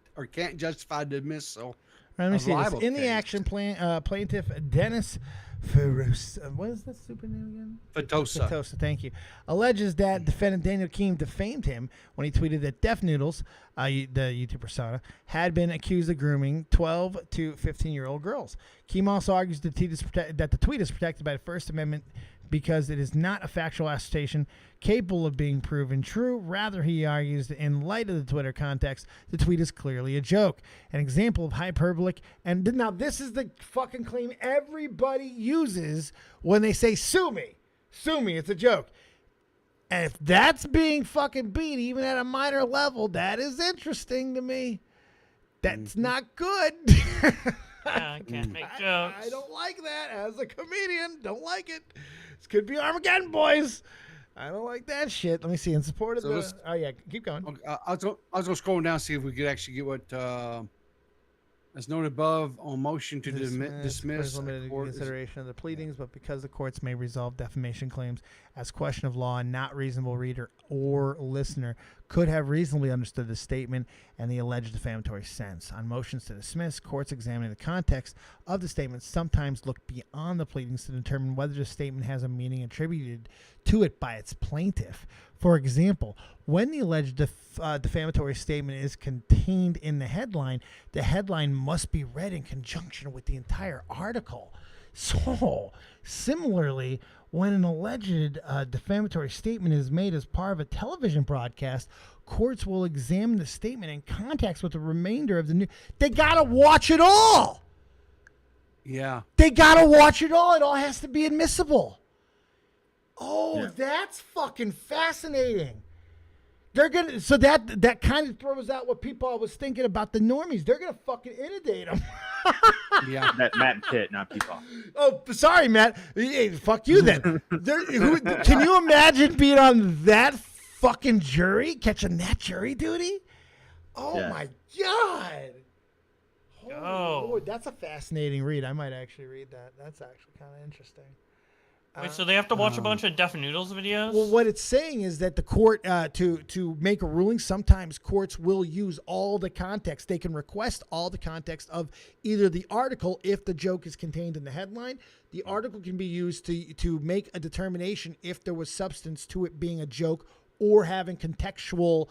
justify dismissal. Let me see this. In the action, plaintiff Dennis Ferosa, what is this super name again? Fetosa, thank you. Alleges that defendant Daniel Keem defamed him when he tweeted that Def Noodles, the YouTube persona, had been accused of grooming 12 to 15-year-old girls. Keem also argues that the tweet is protected by the First Amendment because it is not a factual assertion capable of being proven true. Rather, he argues that in light of the Twitter context, the tweet is clearly a joke, an example of hyperbolic. And now this is the fucking claim everybody uses when they say, sue me, it's a joke. And if that's being fucking beat, even at a minor level, that is interesting to me. That's not good. I can't make jokes. I don't like that as a comedian. Don't like it. This could be Armageddon, boys. I don't like that shit. Let me see. In support of oh yeah, keep going. I was going to scroll down and see if we could actually get what as noted above on motion to dismiss limited consideration of the pleadings, but because the courts may resolve defamation claims as question of law and not reasonable reader or listener could have reasonably understood the statement and the alleged defamatory sense. On motions to dismiss, courts examining the context of the statement sometimes look beyond the pleadings to determine whether the statement has a meaning attributed to it by its plaintiff. For example, when the alleged defamatory statement is contained in the headline must be read in conjunction with the entire article. So, similarly, when an alleged defamatory statement is made as part of a television broadcast, courts will examine the statement in context with the remainder of the news. They gotta watch it all. Yeah. They gotta watch it all. It all has to be admissible. Oh, yeah. That's fucking fascinating. They're gonna that kind of throws out what people was thinking about the normies. They're gonna fucking inundate them. Yeah, MattPitt, not PeePaw. Oh, sorry, Matt. Hey, fuck you then. Can you imagine being on that fucking jury, catching that jury duty? Oh yeah. My god. Oh, Lord, that's a fascinating read. I might actually read that. That's actually kind of interesting. Wait, so they have to watch a bunch of Deaf Noodles videos? Well, what it's saying is that the court, to make a ruling, sometimes courts will use all the context. They can request all the context of either the article, if the joke is contained in the headline. The article can be used to make a determination if there was substance to it being a joke or having contextual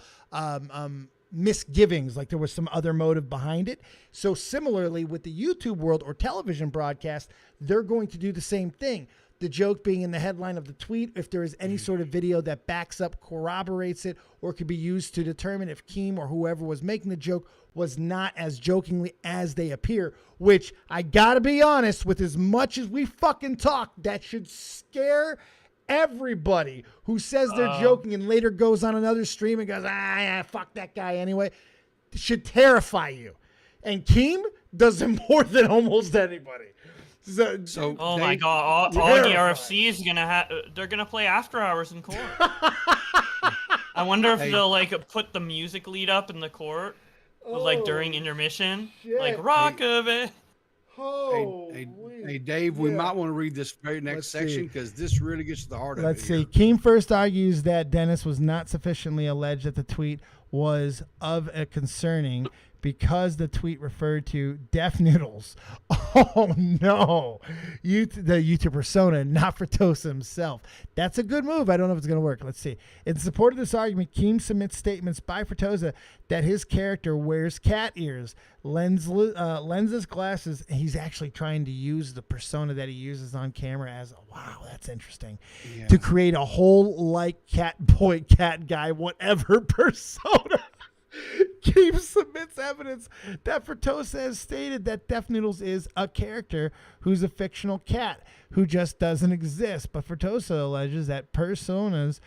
misgivings, like there was some other motive behind it. So similarly, with the YouTube world or television broadcast, they're going to do the same thing. The joke being in the headline of the tweet, if there is any sort of video that backs up, corroborates it, or could be used to determine if Keem or whoever was making the joke was not as jokingly as they appear, which I gotta be honest, with as much as we fucking talk, that should scare everybody who says they're joking and later goes on another stream and goes, fuck that guy anyway. It should terrify you. And Keem does it more than almost anybody. So oh my god, all the RFC is they're gonna play after hours in court. I wonder if they'll put the music lead up in the court, during intermission, rock of it. Hey, Dave, we might want to read this very next section because this really gets to the heart of it. Let's see. Keem first argues that Dennis was not sufficiently alleged that the tweet was of a concerning because the tweet referred to Deaf Noodles. Oh, no. The YouTube persona, not Fertosa himself. That's a good move. I don't know if it's going to work. Let's see. In support of this argument, Keem submits statements by Fertosa that his character wears cat ears, lenses, glasses. And he's actually trying to use the persona that he uses on camera as, wow, that's interesting, to create a whole cat boy, cat guy, whatever persona. Keem submits evidence that Fertosa has stated that Deaf Noodles is a character who's a fictional cat who just doesn't exist. But Fertosa alleges that persons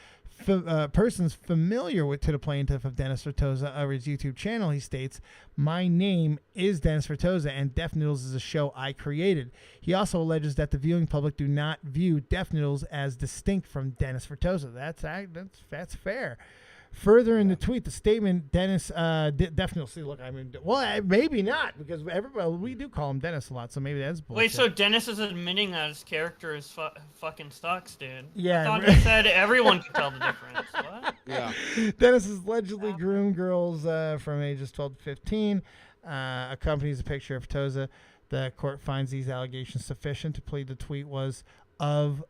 familiar to the plaintiff of Dennis Fertosa of his YouTube channel, he states, "My name is Dennis Fertosa and Deaf Noodles is a show I created." He also alleges that the viewing public do not view Deaf Noodles as distinct from Dennis Fertosa. That's fair. Further in the tweet, the statement Dennis definitely maybe not, because everybody, we do call him Dennis a lot, so maybe that's bullshit. Wait, so Dennis is admitting that his character is fucking sucks, dude? Yeah, I thought he said everyone could tell the difference. What? Yeah. Dennis has allegedly groomed girls from ages 12 to 15. Accompanies a picture of Fertosa. The court finds these allegations sufficient to plead the tweet was of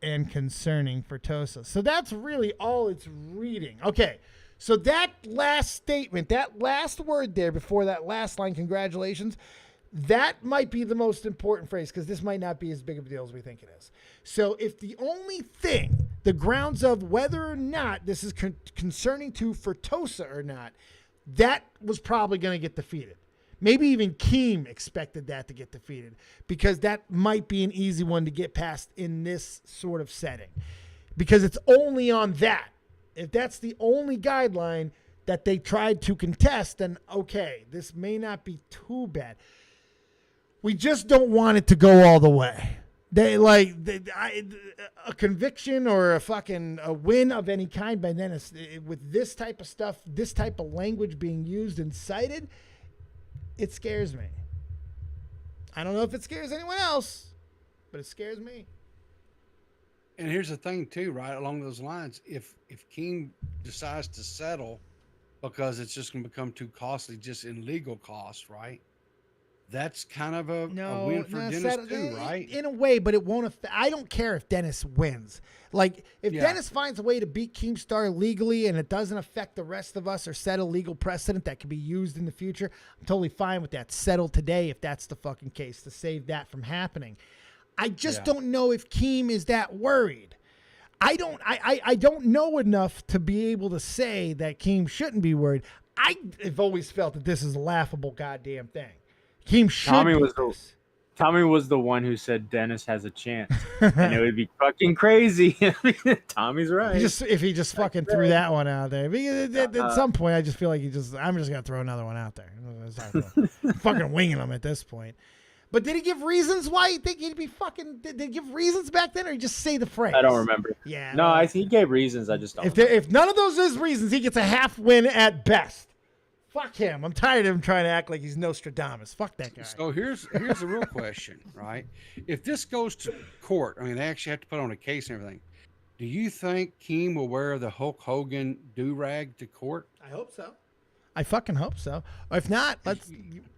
and concerning Fertosa. So that's really all it's reading. Okay, so that last statement, that last word there before that last line, congratulations, That might be the most important phrase because this might not be as big of a deal as we think it is. So if the only thing, the grounds of whether or not this is concerning to Fertosa or not, that was probably going to get defeated. Maybe even Keem expected that to get defeated because that might be an easy one to get past in this sort of setting because it's only on that. If that's the only guideline that they tried to contest, then okay, this may not be too bad. We just don't want it to go all the way. A conviction or a win of any kind by Dennis with this type of stuff, this type of language being used and cited, it scares me. I don't know if it scares anyone else, but it scares me. And here's the thing too, right along those lines, if Keem decides to settle because it's just going to become too costly just in legal costs, right? That's kind of a win for Dennis too, right? In a way, but it won't affect. I don't care if Dennis wins. Like, if Dennis finds a way to beat Keemstar legally and it doesn't affect the rest of us or set a legal precedent that can be used in the future, I'm totally fine with that. Settle today if that's the fucking case to save that from happening. I just don't know if Keem is that worried. I don't know enough to be able to say that Keem shouldn't be worried. I've always felt that this is a laughable goddamn thing. Keem should Tommy was the one who said Dennis has a chance, and it would be fucking crazy. Tommy's right. If he just fucking threw that one out there. At some point, I just feel like I'm just gonna throw another one out there. Fucking winging them at this point. But did he give reasons why you think he'd be fucking? Did they give reasons back then, or he just say the phrase? I don't remember. Yeah. No, I think he gave reasons. I just don't. If none of those is reasons, he gets a half win at best. Fuck him. I'm tired of him trying to act like he's Nostradamus. Fuck that guy. So here's the real question, right? If this goes to court, I mean, they actually have to put on a case and everything. Do you think Keem will wear the Hulk Hogan do-rag to court? I hope so. I fucking hope so. If not,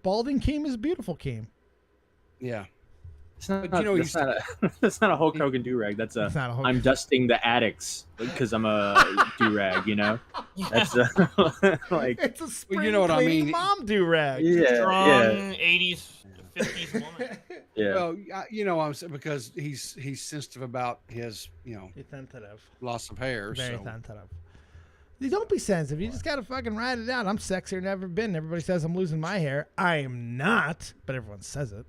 balding Keem is beautiful Keem. Yeah. It's not, that's not a Hulk Hogan do-rag. That's not a Hulk. I'm dusting the attics because I'm a do-rag, you know? That's like... It's a spring you know what I mean? mom do-rag. Yeah. Strong 80s, 50s woman. Yeah. Well, you know what I'm saying? Because he's sensitive about his, He's sensitive. Loss of hair. Very sensitive. You don't be sensitive. You just got to fucking ride it out. I'm sexier than ever been. Everybody says I'm losing my hair. I am not, but everyone says it.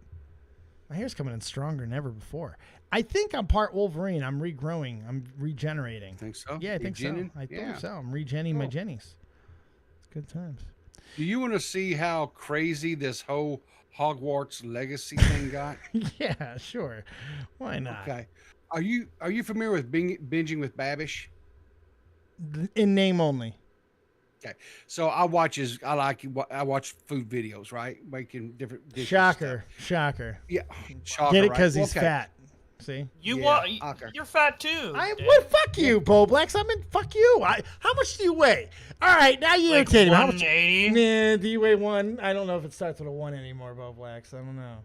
My hair's coming in stronger than ever before. I think I'm part Wolverine. I'm regrowing. I'm regenerating. Think so? Yeah, I think so. I think so. I'm regenning my jennies. It's good times. Do you want to see how crazy this whole Hogwarts Legacy thing got? Yeah, sure. Why not? Okay. Are you familiar with binging with Babish? In name only. Okay, so I watch food videos, right? Making different dishes. Shocker. Yeah, shocker. Get it because he's fat. See, you're fat too. Fuck you, Bowblax. Fuck you. How much do you weigh? All right, now you irritate me. 180. Nah, do you weigh one? I don't know if it starts with a 1 anymore, Bowblax. I don't know.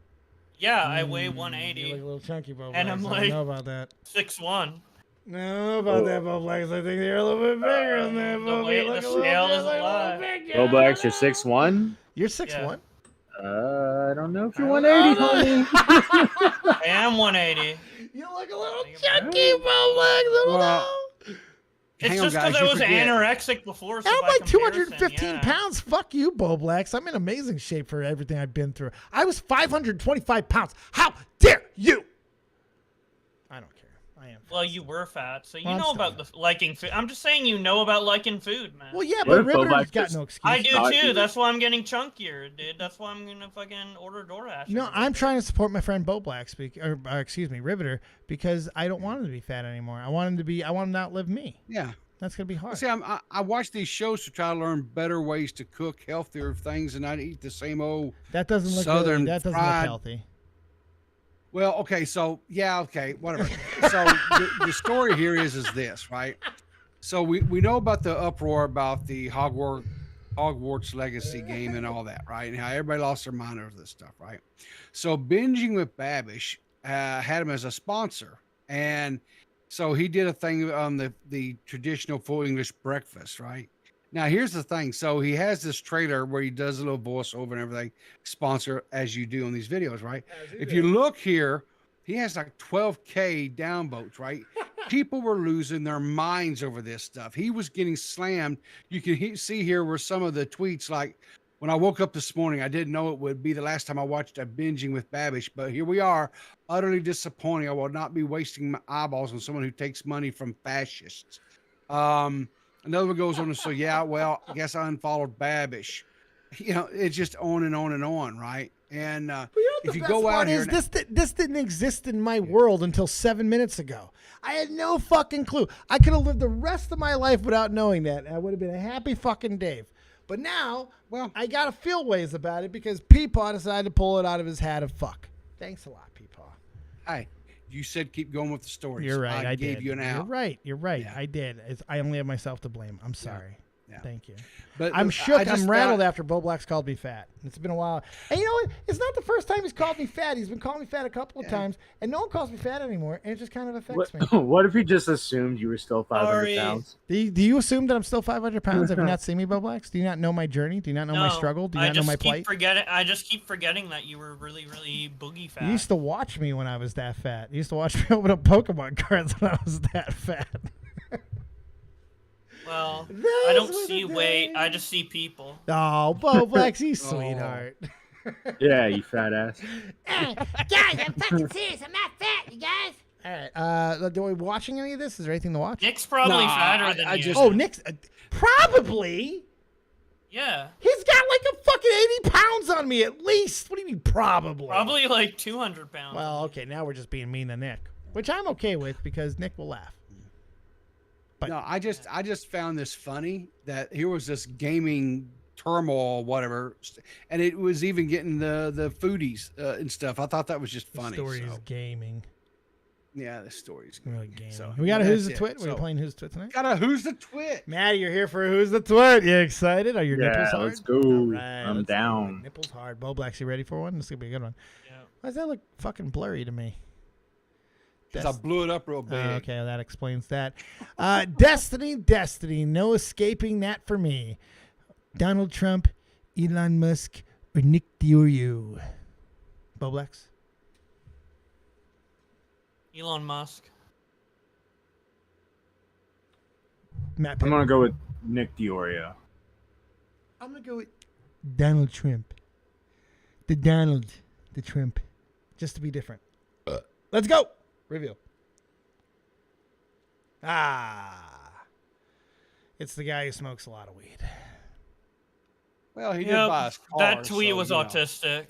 Yeah, I weigh 180. You look a little chunky, Bowblax. And I'm I don't know about that. 6'1". I don't know about that, Bowblax. I think you're a little bit bigger than that, The scale is a lie. Bowblax, you're 6'1"? You're 6'1"? I don't know if you're 180, homie. I am 180. You look a little chunky, Bowblax. It's just because I was anorexic before. So I'm like 215 pounds. Fuck you, Bowblax. I'm in amazing shape for everything I've been through. I was 525 pounds. How dare you? I don't care. I am. Well, you were fat, so you know about liking food. I'm just saying you know about liking food, man. Well, yeah, but Riveter's got no excuse. I do too. That's why I'm getting chunkier, dude. That's why I'm gonna fucking order DoorDash. No, I'm trying to support my friend Bowblax, Riveter, because I don't want him to be fat anymore. I want him to outlive me. Yeah. That's gonna be hard. See, I watch these shows to try to learn better ways to cook healthier things and not eat the same old that doesn't look southern that doesn't fried. look healthy. Well, okay, so whatever. So the story here is this, right? So we know about the uproar about the Hogwarts Legacy game and all that, right? And how everybody lost their mind over this stuff, right? So Binging with Babish had him as a sponsor, and so he did a thing on the traditional full English breakfast, right? Now, here's the thing. So he has this trailer where he does a little voiceover and everything, sponsor as you do on these videos, right? If you look here, he has like 12K downvotes, right? People were losing their minds over this stuff. He was getting slammed. You can see here where some of the tweets, like, when I woke up this morning, I didn't know it would be the last time I watched a binging with Babish, but here we are, utterly disappointing. I will not be wasting my eyeballs on someone who takes money from fascists. Another one goes on to say, yeah, well, I guess I unfollowed Babish. You know, it's just on and on and on, right? And if you go out here, this didn't exist in my world until 7 minutes ago. I had no fucking clue. I could have lived the rest of my life without knowing that. I would have been a happy fucking Dave. But now, well, I got to feel ways about it because PeePaw decided to pull it out of his hat of fuck. Thanks a lot, PeePaw. Hey, you said keep going with the stories. You're right. I gave did. you an out. You're right. Yeah. I did. I only have myself to blame. I'm sorry. Yeah. Thank you. But I'm shook. I I'm rattled after Bowblax called me fat. It's been a while. And you know what? It's not the first time he's called me fat. He's been calling me fat a couple of times, and no one calls me fat anymore, and it just kind of affects me. What if he just assumed you were still 500 pounds? Do you assume that I'm still 500 pounds? Have you not seen me, Bowblax? Do you not know my journey? Do you not know my struggle? Do you not know my plight? I just keep forgetting that you were really, really boogie fat. You used to watch me when I was that fat. You used to watch me open up Pokemon cards when I was that fat. Well, I don't see weight. I just see people. Oh, Bowblax, you sweetheart. Yeah, you fat ass. Guys, I'm fucking serious. I'm not fat, you guys. All right. Are we watching any of this? Is there anything to watch? Nick's probably fatter than you. Oh, Nick's probably. Yeah. He's got like a fucking 80 pounds on me at least. What do you mean probably? Probably like 200 pounds. Well, okay, now we're just being mean to Nick, which I'm okay with because Nick will laugh. But no, I just found this funny that here was this gaming turmoil, whatever, and it was even getting the foodies and stuff. I thought that was just funny. The story is gaming. Yeah, the story's really gaming. So we got a Who's the Twit? We're playing Who's the Twit tonight? Got a Who's the Twit? Maddie, you're here for Who's the Twit. You excited? Are your nipples hard? Let's go. Right, I'm down. Nipples hard. Bowblax, you ready for one? This is gonna be a good one. Yeah. Why does that look fucking blurry to me? Because I blew it up real big. Okay, that explains that. Destiny, no escaping that for me. Donald Trump, Elon Musk, or Nick Diorio. Bowblax? Elon Musk. MattPitt? I'm going to go with Nick Diorio. I'm going to go with Donald Trump. The Trump. Just to be different. Let's go. Reveal. It's the guy who smokes a lot of weed. Well, he did buy his car. That tweet was autistic.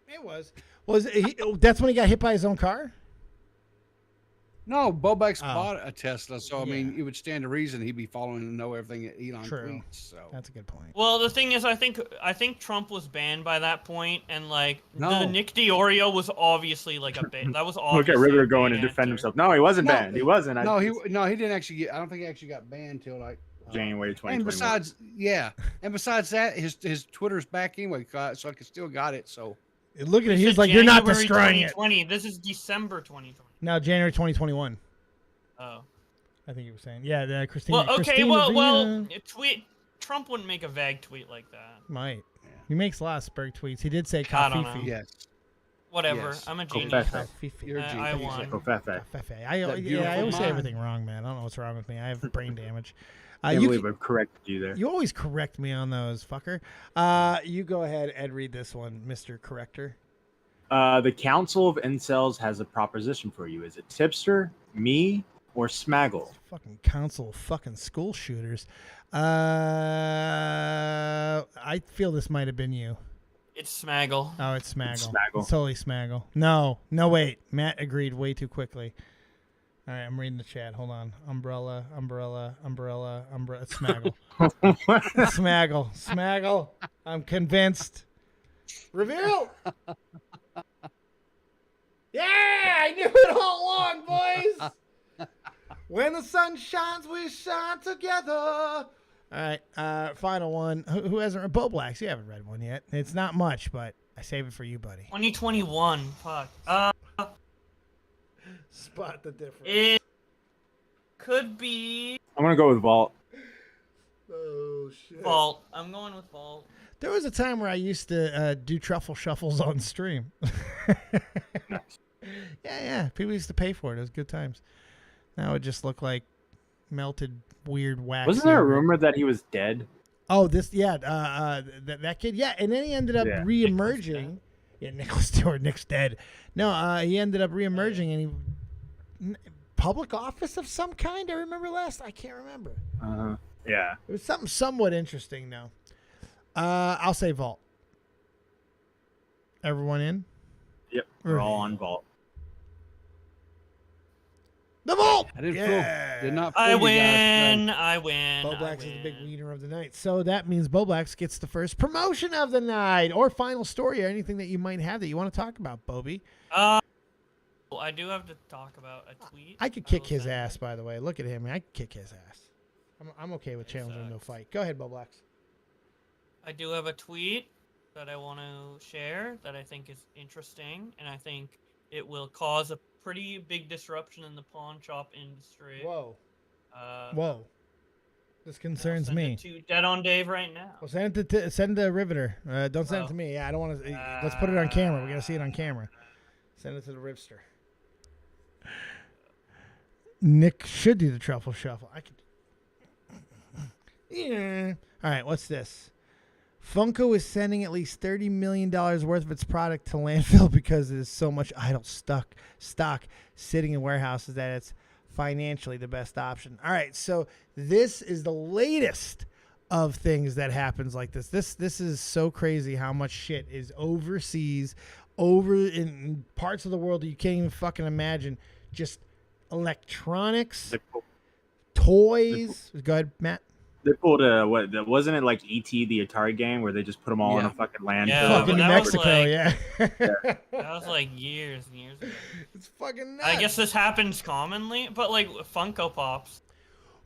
It was. That's when he got hit by his own car? No, Bowblax bought a Tesla, so I mean, it would stand to reason he'd be following and know everything that Elon tweets. So that's a good point. Well, the thing is, I think Trump was banned by that point, and like the Nick Diorio was obviously like a ban. That was obviously. Look at River going to defend himself. No, he wasn't banned. He wasn't. He didn't actually get. I don't think he actually got banned till like January 2021. And besides that, his Twitter's back anyway, so I still got it. So look at it. He's like, you're not destroying it. This is December 2020. No, January 2021. Oh. I think you were saying. Yeah, Christina. Well, okay, Christina Trump wouldn't make a vague tweet like that. Might. He makes a lot of spurg tweets. He did say Kafifi. Yes. Whatever. Yes. I'm a genius. You're a genius. I won. I always say everything wrong, man. I don't know what's wrong with me. I have brain damage. I believe I've corrected you there. You always correct me on those, fucker. You go ahead and read this one, Mr. Corrector. The Council of Incels has a proposition for you. Is it Tipster, me, or Smaggle? Fucking council of fucking school shooters. I feel this might have been you. It's Smaggle. Oh, it's Smaggle. It's Smaggle. It's totally Smaggle. No, wait. Matt agreed way too quickly. All right, I'm reading the chat. Hold on. Umbrella. It's Smaggle. Smaggle. I'm convinced. Reveal. Yeah, I knew it all along, boys. When the sun shines, we shine together. All right, final one. Who hasn't read Bowblax? You haven't read one yet. It's not much, but I save it for you, buddy. 2021. Fuck. Spot the difference. It could be. I'm gonna go with Vault. Oh Vault. I'm going with Vault. There was a time where I used to do truffle shuffles on stream. Yeah. People used to pay for it. It was good times. Now it just looked like melted, weird wax. Wasn't there a rumor that he was dead? Oh, that kid. Yeah, and then he ended up reemerging. Yeah, Nick's dead. No, he ended up reemerging, and he public office of some kind. I remember last. I can't remember. Yeah. It was something somewhat interesting, though. I'll say Vault. Everyone in? Yep. We're all on Vault. The Vault! I did not I fool you win. guys. I win. Bowblax is the big winner of the night. So that means Bowblax gets the first promotion of the night, or final story, or anything that you might have that you want to talk about, Bobby. I do have to talk about a tweet. I could kick his ass, by the way. Look at him. I could kick his ass. I'm okay with challenging no fight. Go ahead, Bowblax. I do have a tweet that I want to share that I think is interesting, and I think it will cause a pretty big disruption in the pawn shop industry. Whoa. Whoa. This concerns me. To DEADONDAVE right now. Well, send it to Riveter. Don't send it to me. Yeah, I don't want to. Let's put it on camera. We got to see it on camera. Send it to the Rivster. Nick should do the truffle shuffle. I could. Yeah. All right, what's this? Funko is sending at least $30 million worth of its product to landfill because there's so much idle stock sitting in warehouses that it's financially the best option. All right, so this is the latest of things that happens like this. This is so crazy how much shit is overseas, over in parts of the world that you can't even fucking imagine. Just electronics, toys. Go ahead, Matt. They pulled wasn't it like E.T. the Atari game where they just put them all in a fucking landfill? Yeah, fucking New Mexico, that was like years and years ago. It's fucking nuts. I guess this happens commonly, but like Funko Pops.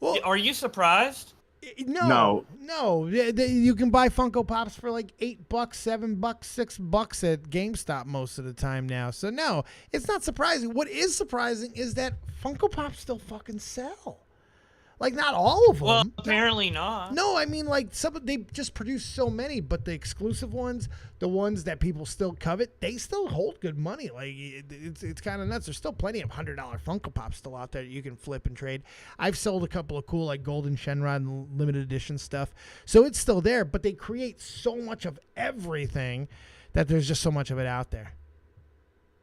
Well, are you surprised? No. You can buy Funko Pops for like $8, $7, $6 at GameStop most of the time now. So no, it's not surprising. What is surprising is that Funko Pops still fucking sell. Like, not all of them. Well, apparently not. No, I mean, like, they just produce so many, but the exclusive ones, the ones that people still covet, they still hold good money. Like, it's kind of nuts. There's still plenty of $100 Funko Pops still out there that you can flip and trade. I've sold a couple of cool, like, Golden Shenron and limited edition stuff. So it's still there, but they create so much of everything that there's just so much of it out there.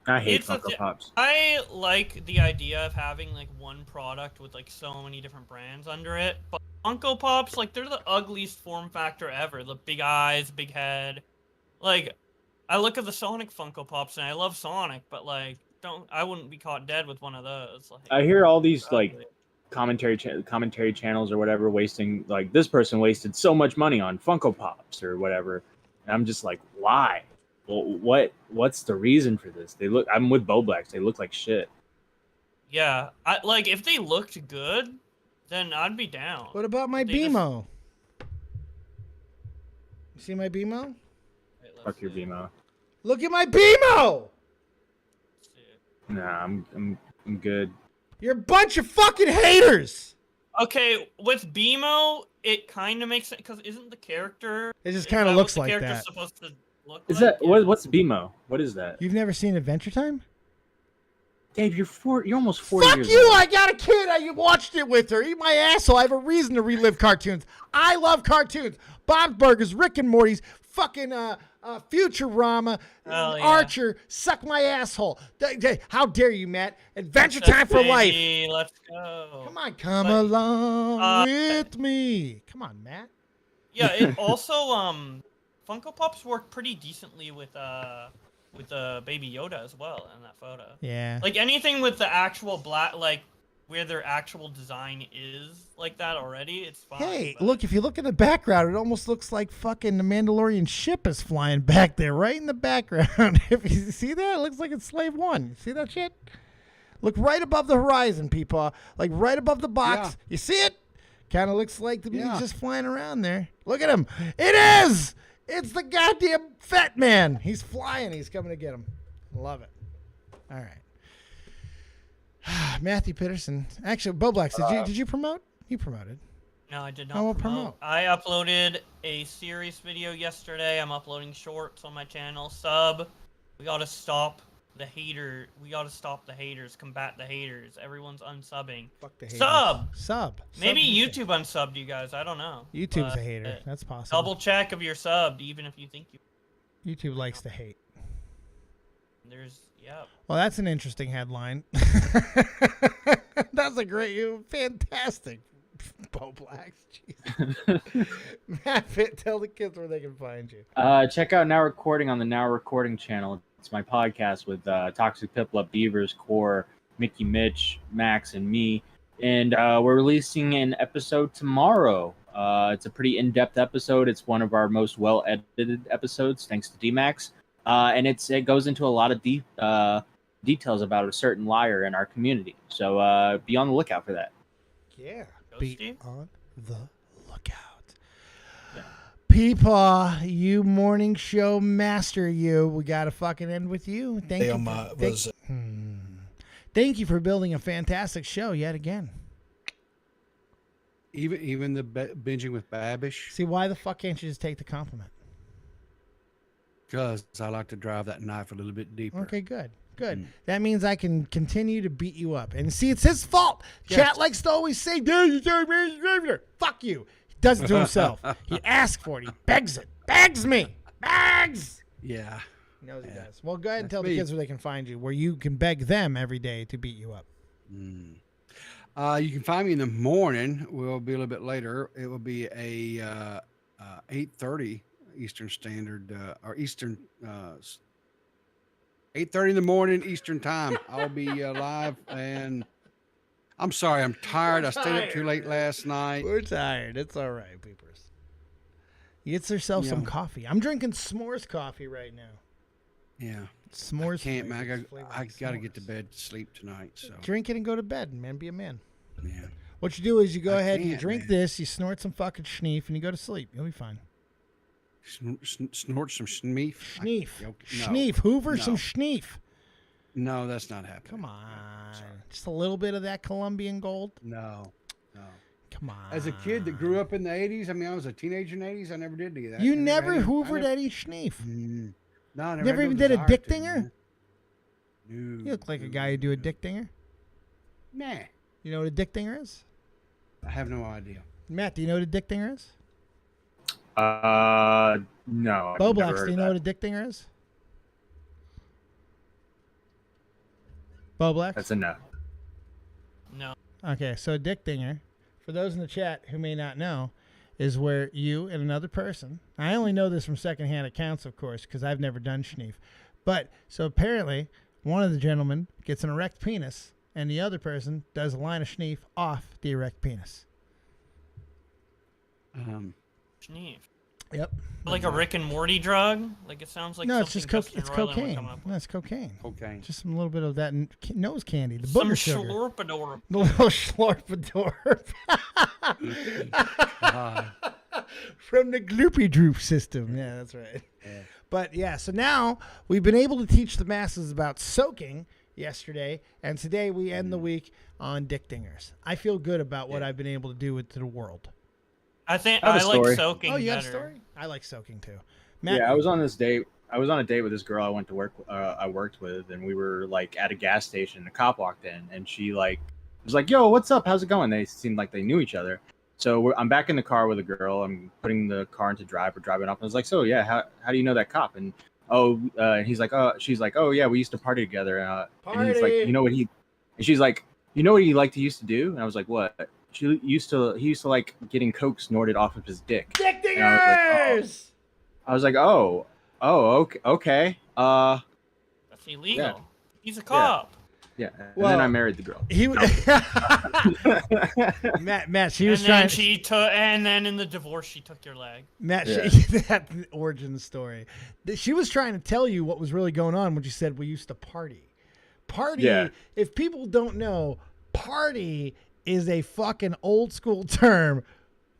I hate Funko Pops. I like the idea of having like one product with like so many different brands under it, but Funko Pops, like, they're the ugliest form factor ever. The big eyes, big head. Like, I look at the Sonic Funko Pops and I love Sonic, but like, I wouldn't be caught dead with one of those. Like, I hear all these like commentary channels or whatever wasting, like, this person wasted so much money on Funko Pops or whatever, and I'm just like, why? Well, what's the reason for this? I'm with Bowblax. They look like shit. Yeah, if they looked good, then I'd be down. What about my BMO? You see my BMO? Fuck your BMO. Look at my BMO! Nah, I'm good. You're a bunch of fucking haters! Okay, with BMO, it kind of makes sense, because isn't the character... It just kind of looks like that. Supposed to look is like? that what's BMO? What is that? You've never seen Adventure Time? Dave, you're almost 40 Fuck years you! old. I got a kid. I watched it with her. Eat my asshole. I have a reason to relive cartoons. I love cartoons. Bob's Burgers, Rick and Morty's, fucking Futurama, Archer. Suck my asshole. How dare you, Matt? Adventure Time for life. Let's go. Come on, come along with me. Come on, Matt. Yeah, it also Funko Pops work pretty decently with Baby Yoda as well in that photo. Yeah. Like anything with the actual black, like where their actual design is like that already, it's fine. Hey, look, if you look in the background, it almost looks like fucking the Mandalorian ship is flying back there, right in the background. If you see that, it looks like it's Slave One. See that shit? Look right above the horizon, people. Like right above the box. Yeah. You see it? Kind of looks like the he's just flying around there. Look at him. It is! It's the goddamn Fat Man. He's flying. He's coming to get him. Love it. All right. Matthew Peterson. Actually, Bowblax, did you promote? You promoted. No, I did I not will promote. I uploaded a serious video yesterday. I'm uploading shorts on my channel. Sub. We gotta stop the hater. We gotta stop the haters. Combat the haters. Everyone's unsubbing. Fuck the haters. Sub. Sub. Maybe YouTube. YouTube unsubbed you guys. I don't know. YouTube's But, a hater. That's possible. Double check if you're subbed, even if you think you. YouTube likes to hate. Yeah. Well, that's an interesting headline. That's a fantastic. Bowblax. Jesus. MattPitt, tell the kids where they can find you. Check out Now Recording on the Now Recording channel. It's my podcast with Toxic Piplup, Beavers, Core, Mickey Mitch, Max, and me. And we're releasing an episode tomorrow. It's a pretty in-depth episode. It's one of our most well-edited episodes, thanks to D-Max. And it goes into a lot of details about a certain liar in our community. So be on the lookout for that. Yeah. Be on the lookout. PeePaw, you morning show master, you. We got to fucking end with you. Thank you for building a fantastic show yet again. Even the binging with Babish. See, why the fuck can't you just take the compliment? Because I like to drive that knife a little bit deeper. Okay, good. That means I can continue to beat you up. And see, it's his fault. Yes. Chat likes to always say, fuck you. He does it to himself. He asks for it. He begs it. Begs me. Begs. Yeah. He knows he does. Well, go ahead and tell the kids where they can find you, where you can beg them every day to beat you up. You can find me in the morning. We'll be a little bit later. It will be a 8:30 Eastern Standard or Eastern 8:30 in the morning Eastern time. I'll be live, and I'm sorry, I'm tired. I stayed up too late last night. We're tired. It's all right, peepers. Get yourself some coffee. I'm drinking s'mores coffee right now. Yeah. S'mores. I can't, man. I got to get to bed to sleep tonight. So drink it and go to bed, man. Be a man. Yeah. What you do is you go ahead and you drink this, you snort some fucking schneef, and you go to sleep. You'll be fine. Snort some schneef? Schneef. Hoover some schneef. No, that's not happening. Come on. Just a little bit of that Colombian gold? No. Come on. As a kid that grew up in the 80s, I mean, I was a teenager in the 80s, I never did do that. You never hoovered Eddie Schneef? No, I never even did a dick dinger? No. You look like a guy who do a dick dinger. Nah. You know what a dick dinger is? I have no idea. Matt, do you know what a dick dinger is? No. Bowblax, do you know what a dick dinger is? Bowblax? That's a no. No. Okay, so a dick dinger, for those in the chat who may not know, is where you and another person, I only know this from secondhand accounts, of course, because I've never done schneef, but so apparently one of the gentlemen gets an erect penis and the other person does a line of schneef off the erect penis. Schneef. Yep. Like a Rick and Morty drug? Like it sounds like no, it's something just Justin it's Roiland would cocaine. come up with. No, it's cocaine. Cocaine. Just some little bit of that nose candy, the Some booger sugar. slorpador. The little slorpador. From the Gloopy Droop system. Yeah, that's right. Yeah. But yeah, so now we've been able to teach the masses about soaking yesterday, and today we end the week on dick dingers. I feel good about what I've been able to do with the world. I think I have a like story. soaking. Oh, you got better. a story? I like soaking too. Matt, Yeah, I was on a date with this girl I went to work. I worked with, and we were like at a gas station. A cop walked in, and she was like, "Yo, what's up? How's it going?" They seemed like they knew each other. So I'm back in the car with a girl. I'm putting the car into drive. We're driving off. And I was like, "So yeah, how do you know that cop?" And he's like, she's like, "Oh yeah, we used to party together." And he's like, "You know what he?" And she's like, "You know what he used to do?" And I was like, "What?" He used to like getting coke snorted off of his dick. Dick dingers. I was like, oh, okay. That's illegal. Yeah. He's a cop. Yeah. And then I married the girl. He Matt, she was trying. And then in the divorce, she took your leg. Matt, that origin story. She was trying to tell you what was really going on when she said we used to party. Party. Yeah. If people don't know, party is a fucking old school term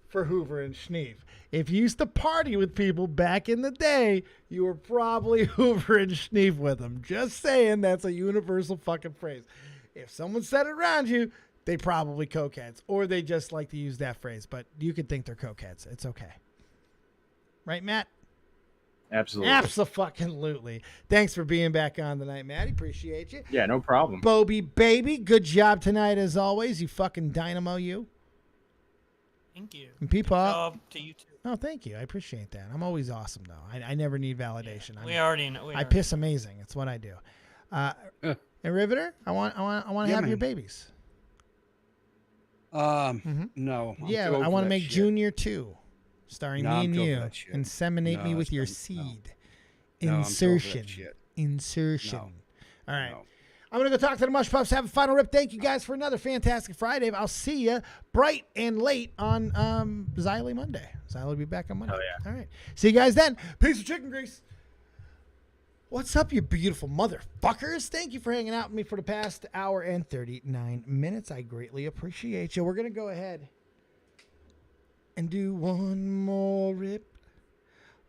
for Hoover and Schneef. If you used to party with people back in the day, you were probably Hoover and Schneef with them. Just saying, that's a universal fucking phrase. If someone said it around you, they probably cokeheads, or they just like to use that phrase. But you could think they're cokeheads. It's okay. Right, Matt? Absolutely. Absolutely. Thanks for being back on tonight, Matty. Appreciate you. Yeah, no problem. Bobby, baby, good job tonight as always. You fucking dynamo, you. Thank you. And PeePaw. Job to you too. Oh, thank you. I appreciate that. I'm always awesome, though. I never need validation. We already know. I piss amazing. It's what I do. And Riveter, I want to have your babies. No. Yeah, I want to make Junior 2, starring me and you. Inseminate me with your seed. Insertion. Insertion. All right. I'm going to go talk to the Mush Puffs, have a final rip. Thank you guys for another fantastic Friday. I'll see you bright and late on Xylee Monday. Xylee will be back on Monday. Oh, yeah. All right. See you guys then. Piece of chicken grease. What's up, you beautiful motherfuckers? Thank you for hanging out with me for the past hour and 39 minutes. I greatly appreciate you. We're going to go ahead and do one more rip.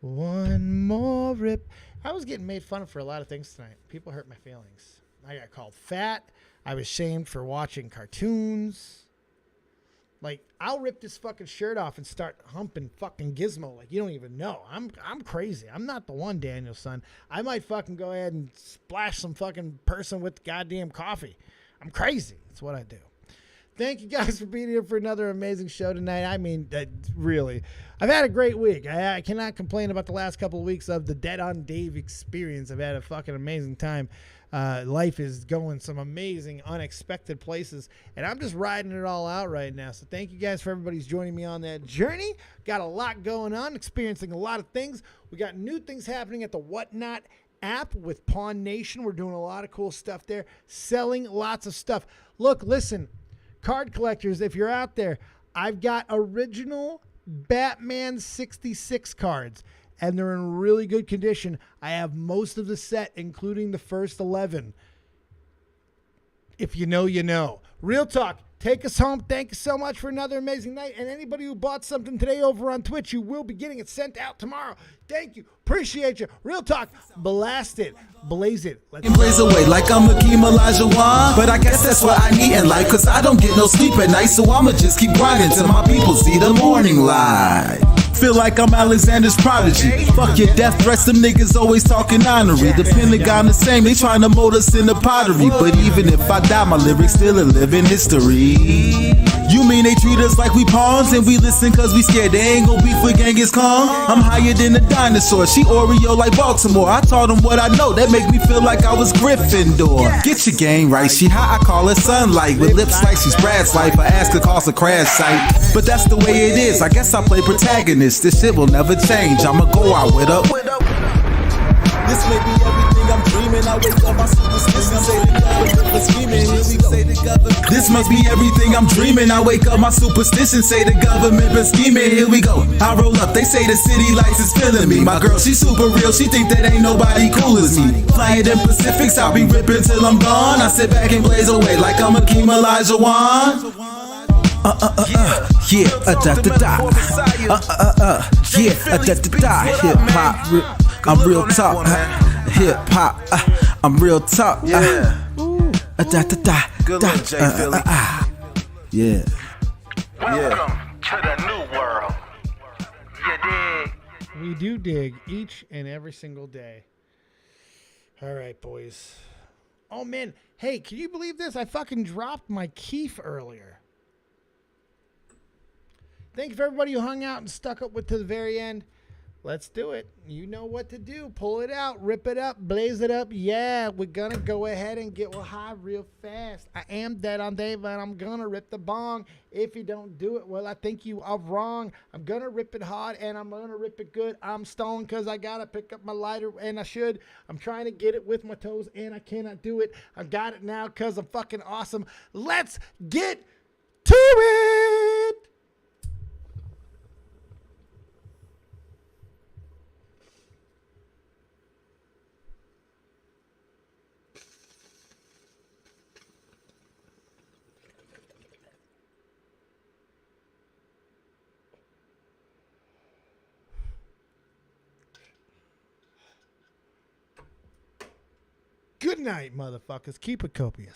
One more rip. I was getting made fun of for a lot of things tonight. People hurt my feelings. I got called fat. I was shamed for watching cartoons. Like, I'll rip this fucking shirt off and start humping fucking Gizmo like you don't even know. I'm crazy. I'm not the one, Daniel, son. I might fucking go ahead and splash some fucking person with goddamn coffee. I'm crazy. That's what I do. Thank you guys for being here for another amazing show tonight. I mean, really, I've had a great week. I cannot complain about the last couple of weeks of the DEADONDAVE experience. I've had a fucking amazing time. Life is going some amazing, unexpected places, and I'm just riding it all out right now. So thank you guys for everybody's joining me on that journey. Got a lot going on, experiencing a lot of things. We got new things happening at the Whatnot app with Pawn Nation. We're doing a lot of cool stuff there, selling lots of stuff. Look, listen, card collectors, if you're out there, I've got original Batman 66 cards, and they're in really good condition. I have most of the set, including the first 11. If you know, you know. Real Talk, take us home. Thank you so much for another amazing night. And anybody who bought something today over on Twitch, you will be getting it sent out tomorrow. Thank you. Appreciate you. Real Talk, blast it. Blaze it. Let's blaze away like I'm Olajuwon. But I guess that's what I need in life, cause I don't get no sleep at night. So I'ma just keep grinding till my people see the morning light. Feel like I'm Alexander's prodigy. Fuck your death threats, them niggas always talking honorary. The Pentagon the same, they trying to mold us in the pottery. But even if I die, my lyrics still a living history. You mean they treat us like we pawns and we listen cause we scared they ain't gon' beef with Genghis Khan? I'm higher than a dinosaur, she Oreo like Baltimore. I taught them what I know, that make me feel like I was Gryffindor. Get your game right, she hot, I call her sunlight. With lips like she's Brad's life, I ask her cause a crash site. But that's the way it is, I guess I play protagonist. This shit will never change, I'ma go out with her. This may be everything I'm dreaming. I wake up, I superstition, say the government was scheming. Here we go. This must be everything I'm dreaming. I wake up, my superstition, say the government been scheming. Here we go. I roll up, they say the city lights is feeling me. My girl, she super real, she think that ain't nobody cool as me. Flying in Pacifics, I'll be ripping till I'm gone. I sit back and blaze away like I'm Olajuwon. Yeah, da-da-da. Yeah, da-da-da. Hip-hop, I'm real talk. Hip-hop, I'm real talk. Da-da-da. Good luck, Jay Philly. Yeah. Welcome to the new world. You dig? We do dig each and every single day. All right, boys. Oh, man. Hey, can you believe this? I fucking dropped my keef earlier. Thank you for everybody who hung out and stuck up with to the very end. Let's do it. You know what to do. Pull it out, rip it up, blaze it up. Yeah, we're going to go ahead and get high real fast. I am DEADONDAVE, and I'm going to rip the bong. If you don't do it, well, I think you are wrong. I'm going to rip it hard, and I'm going to rip it good. I'm stoned because I got to pick up my lighter, and I should. I'm trying to get it with my toes, and I cannot do it. I got it now because I'm fucking awesome. Let's get to it. Good night, motherfuckers. Keep it copious.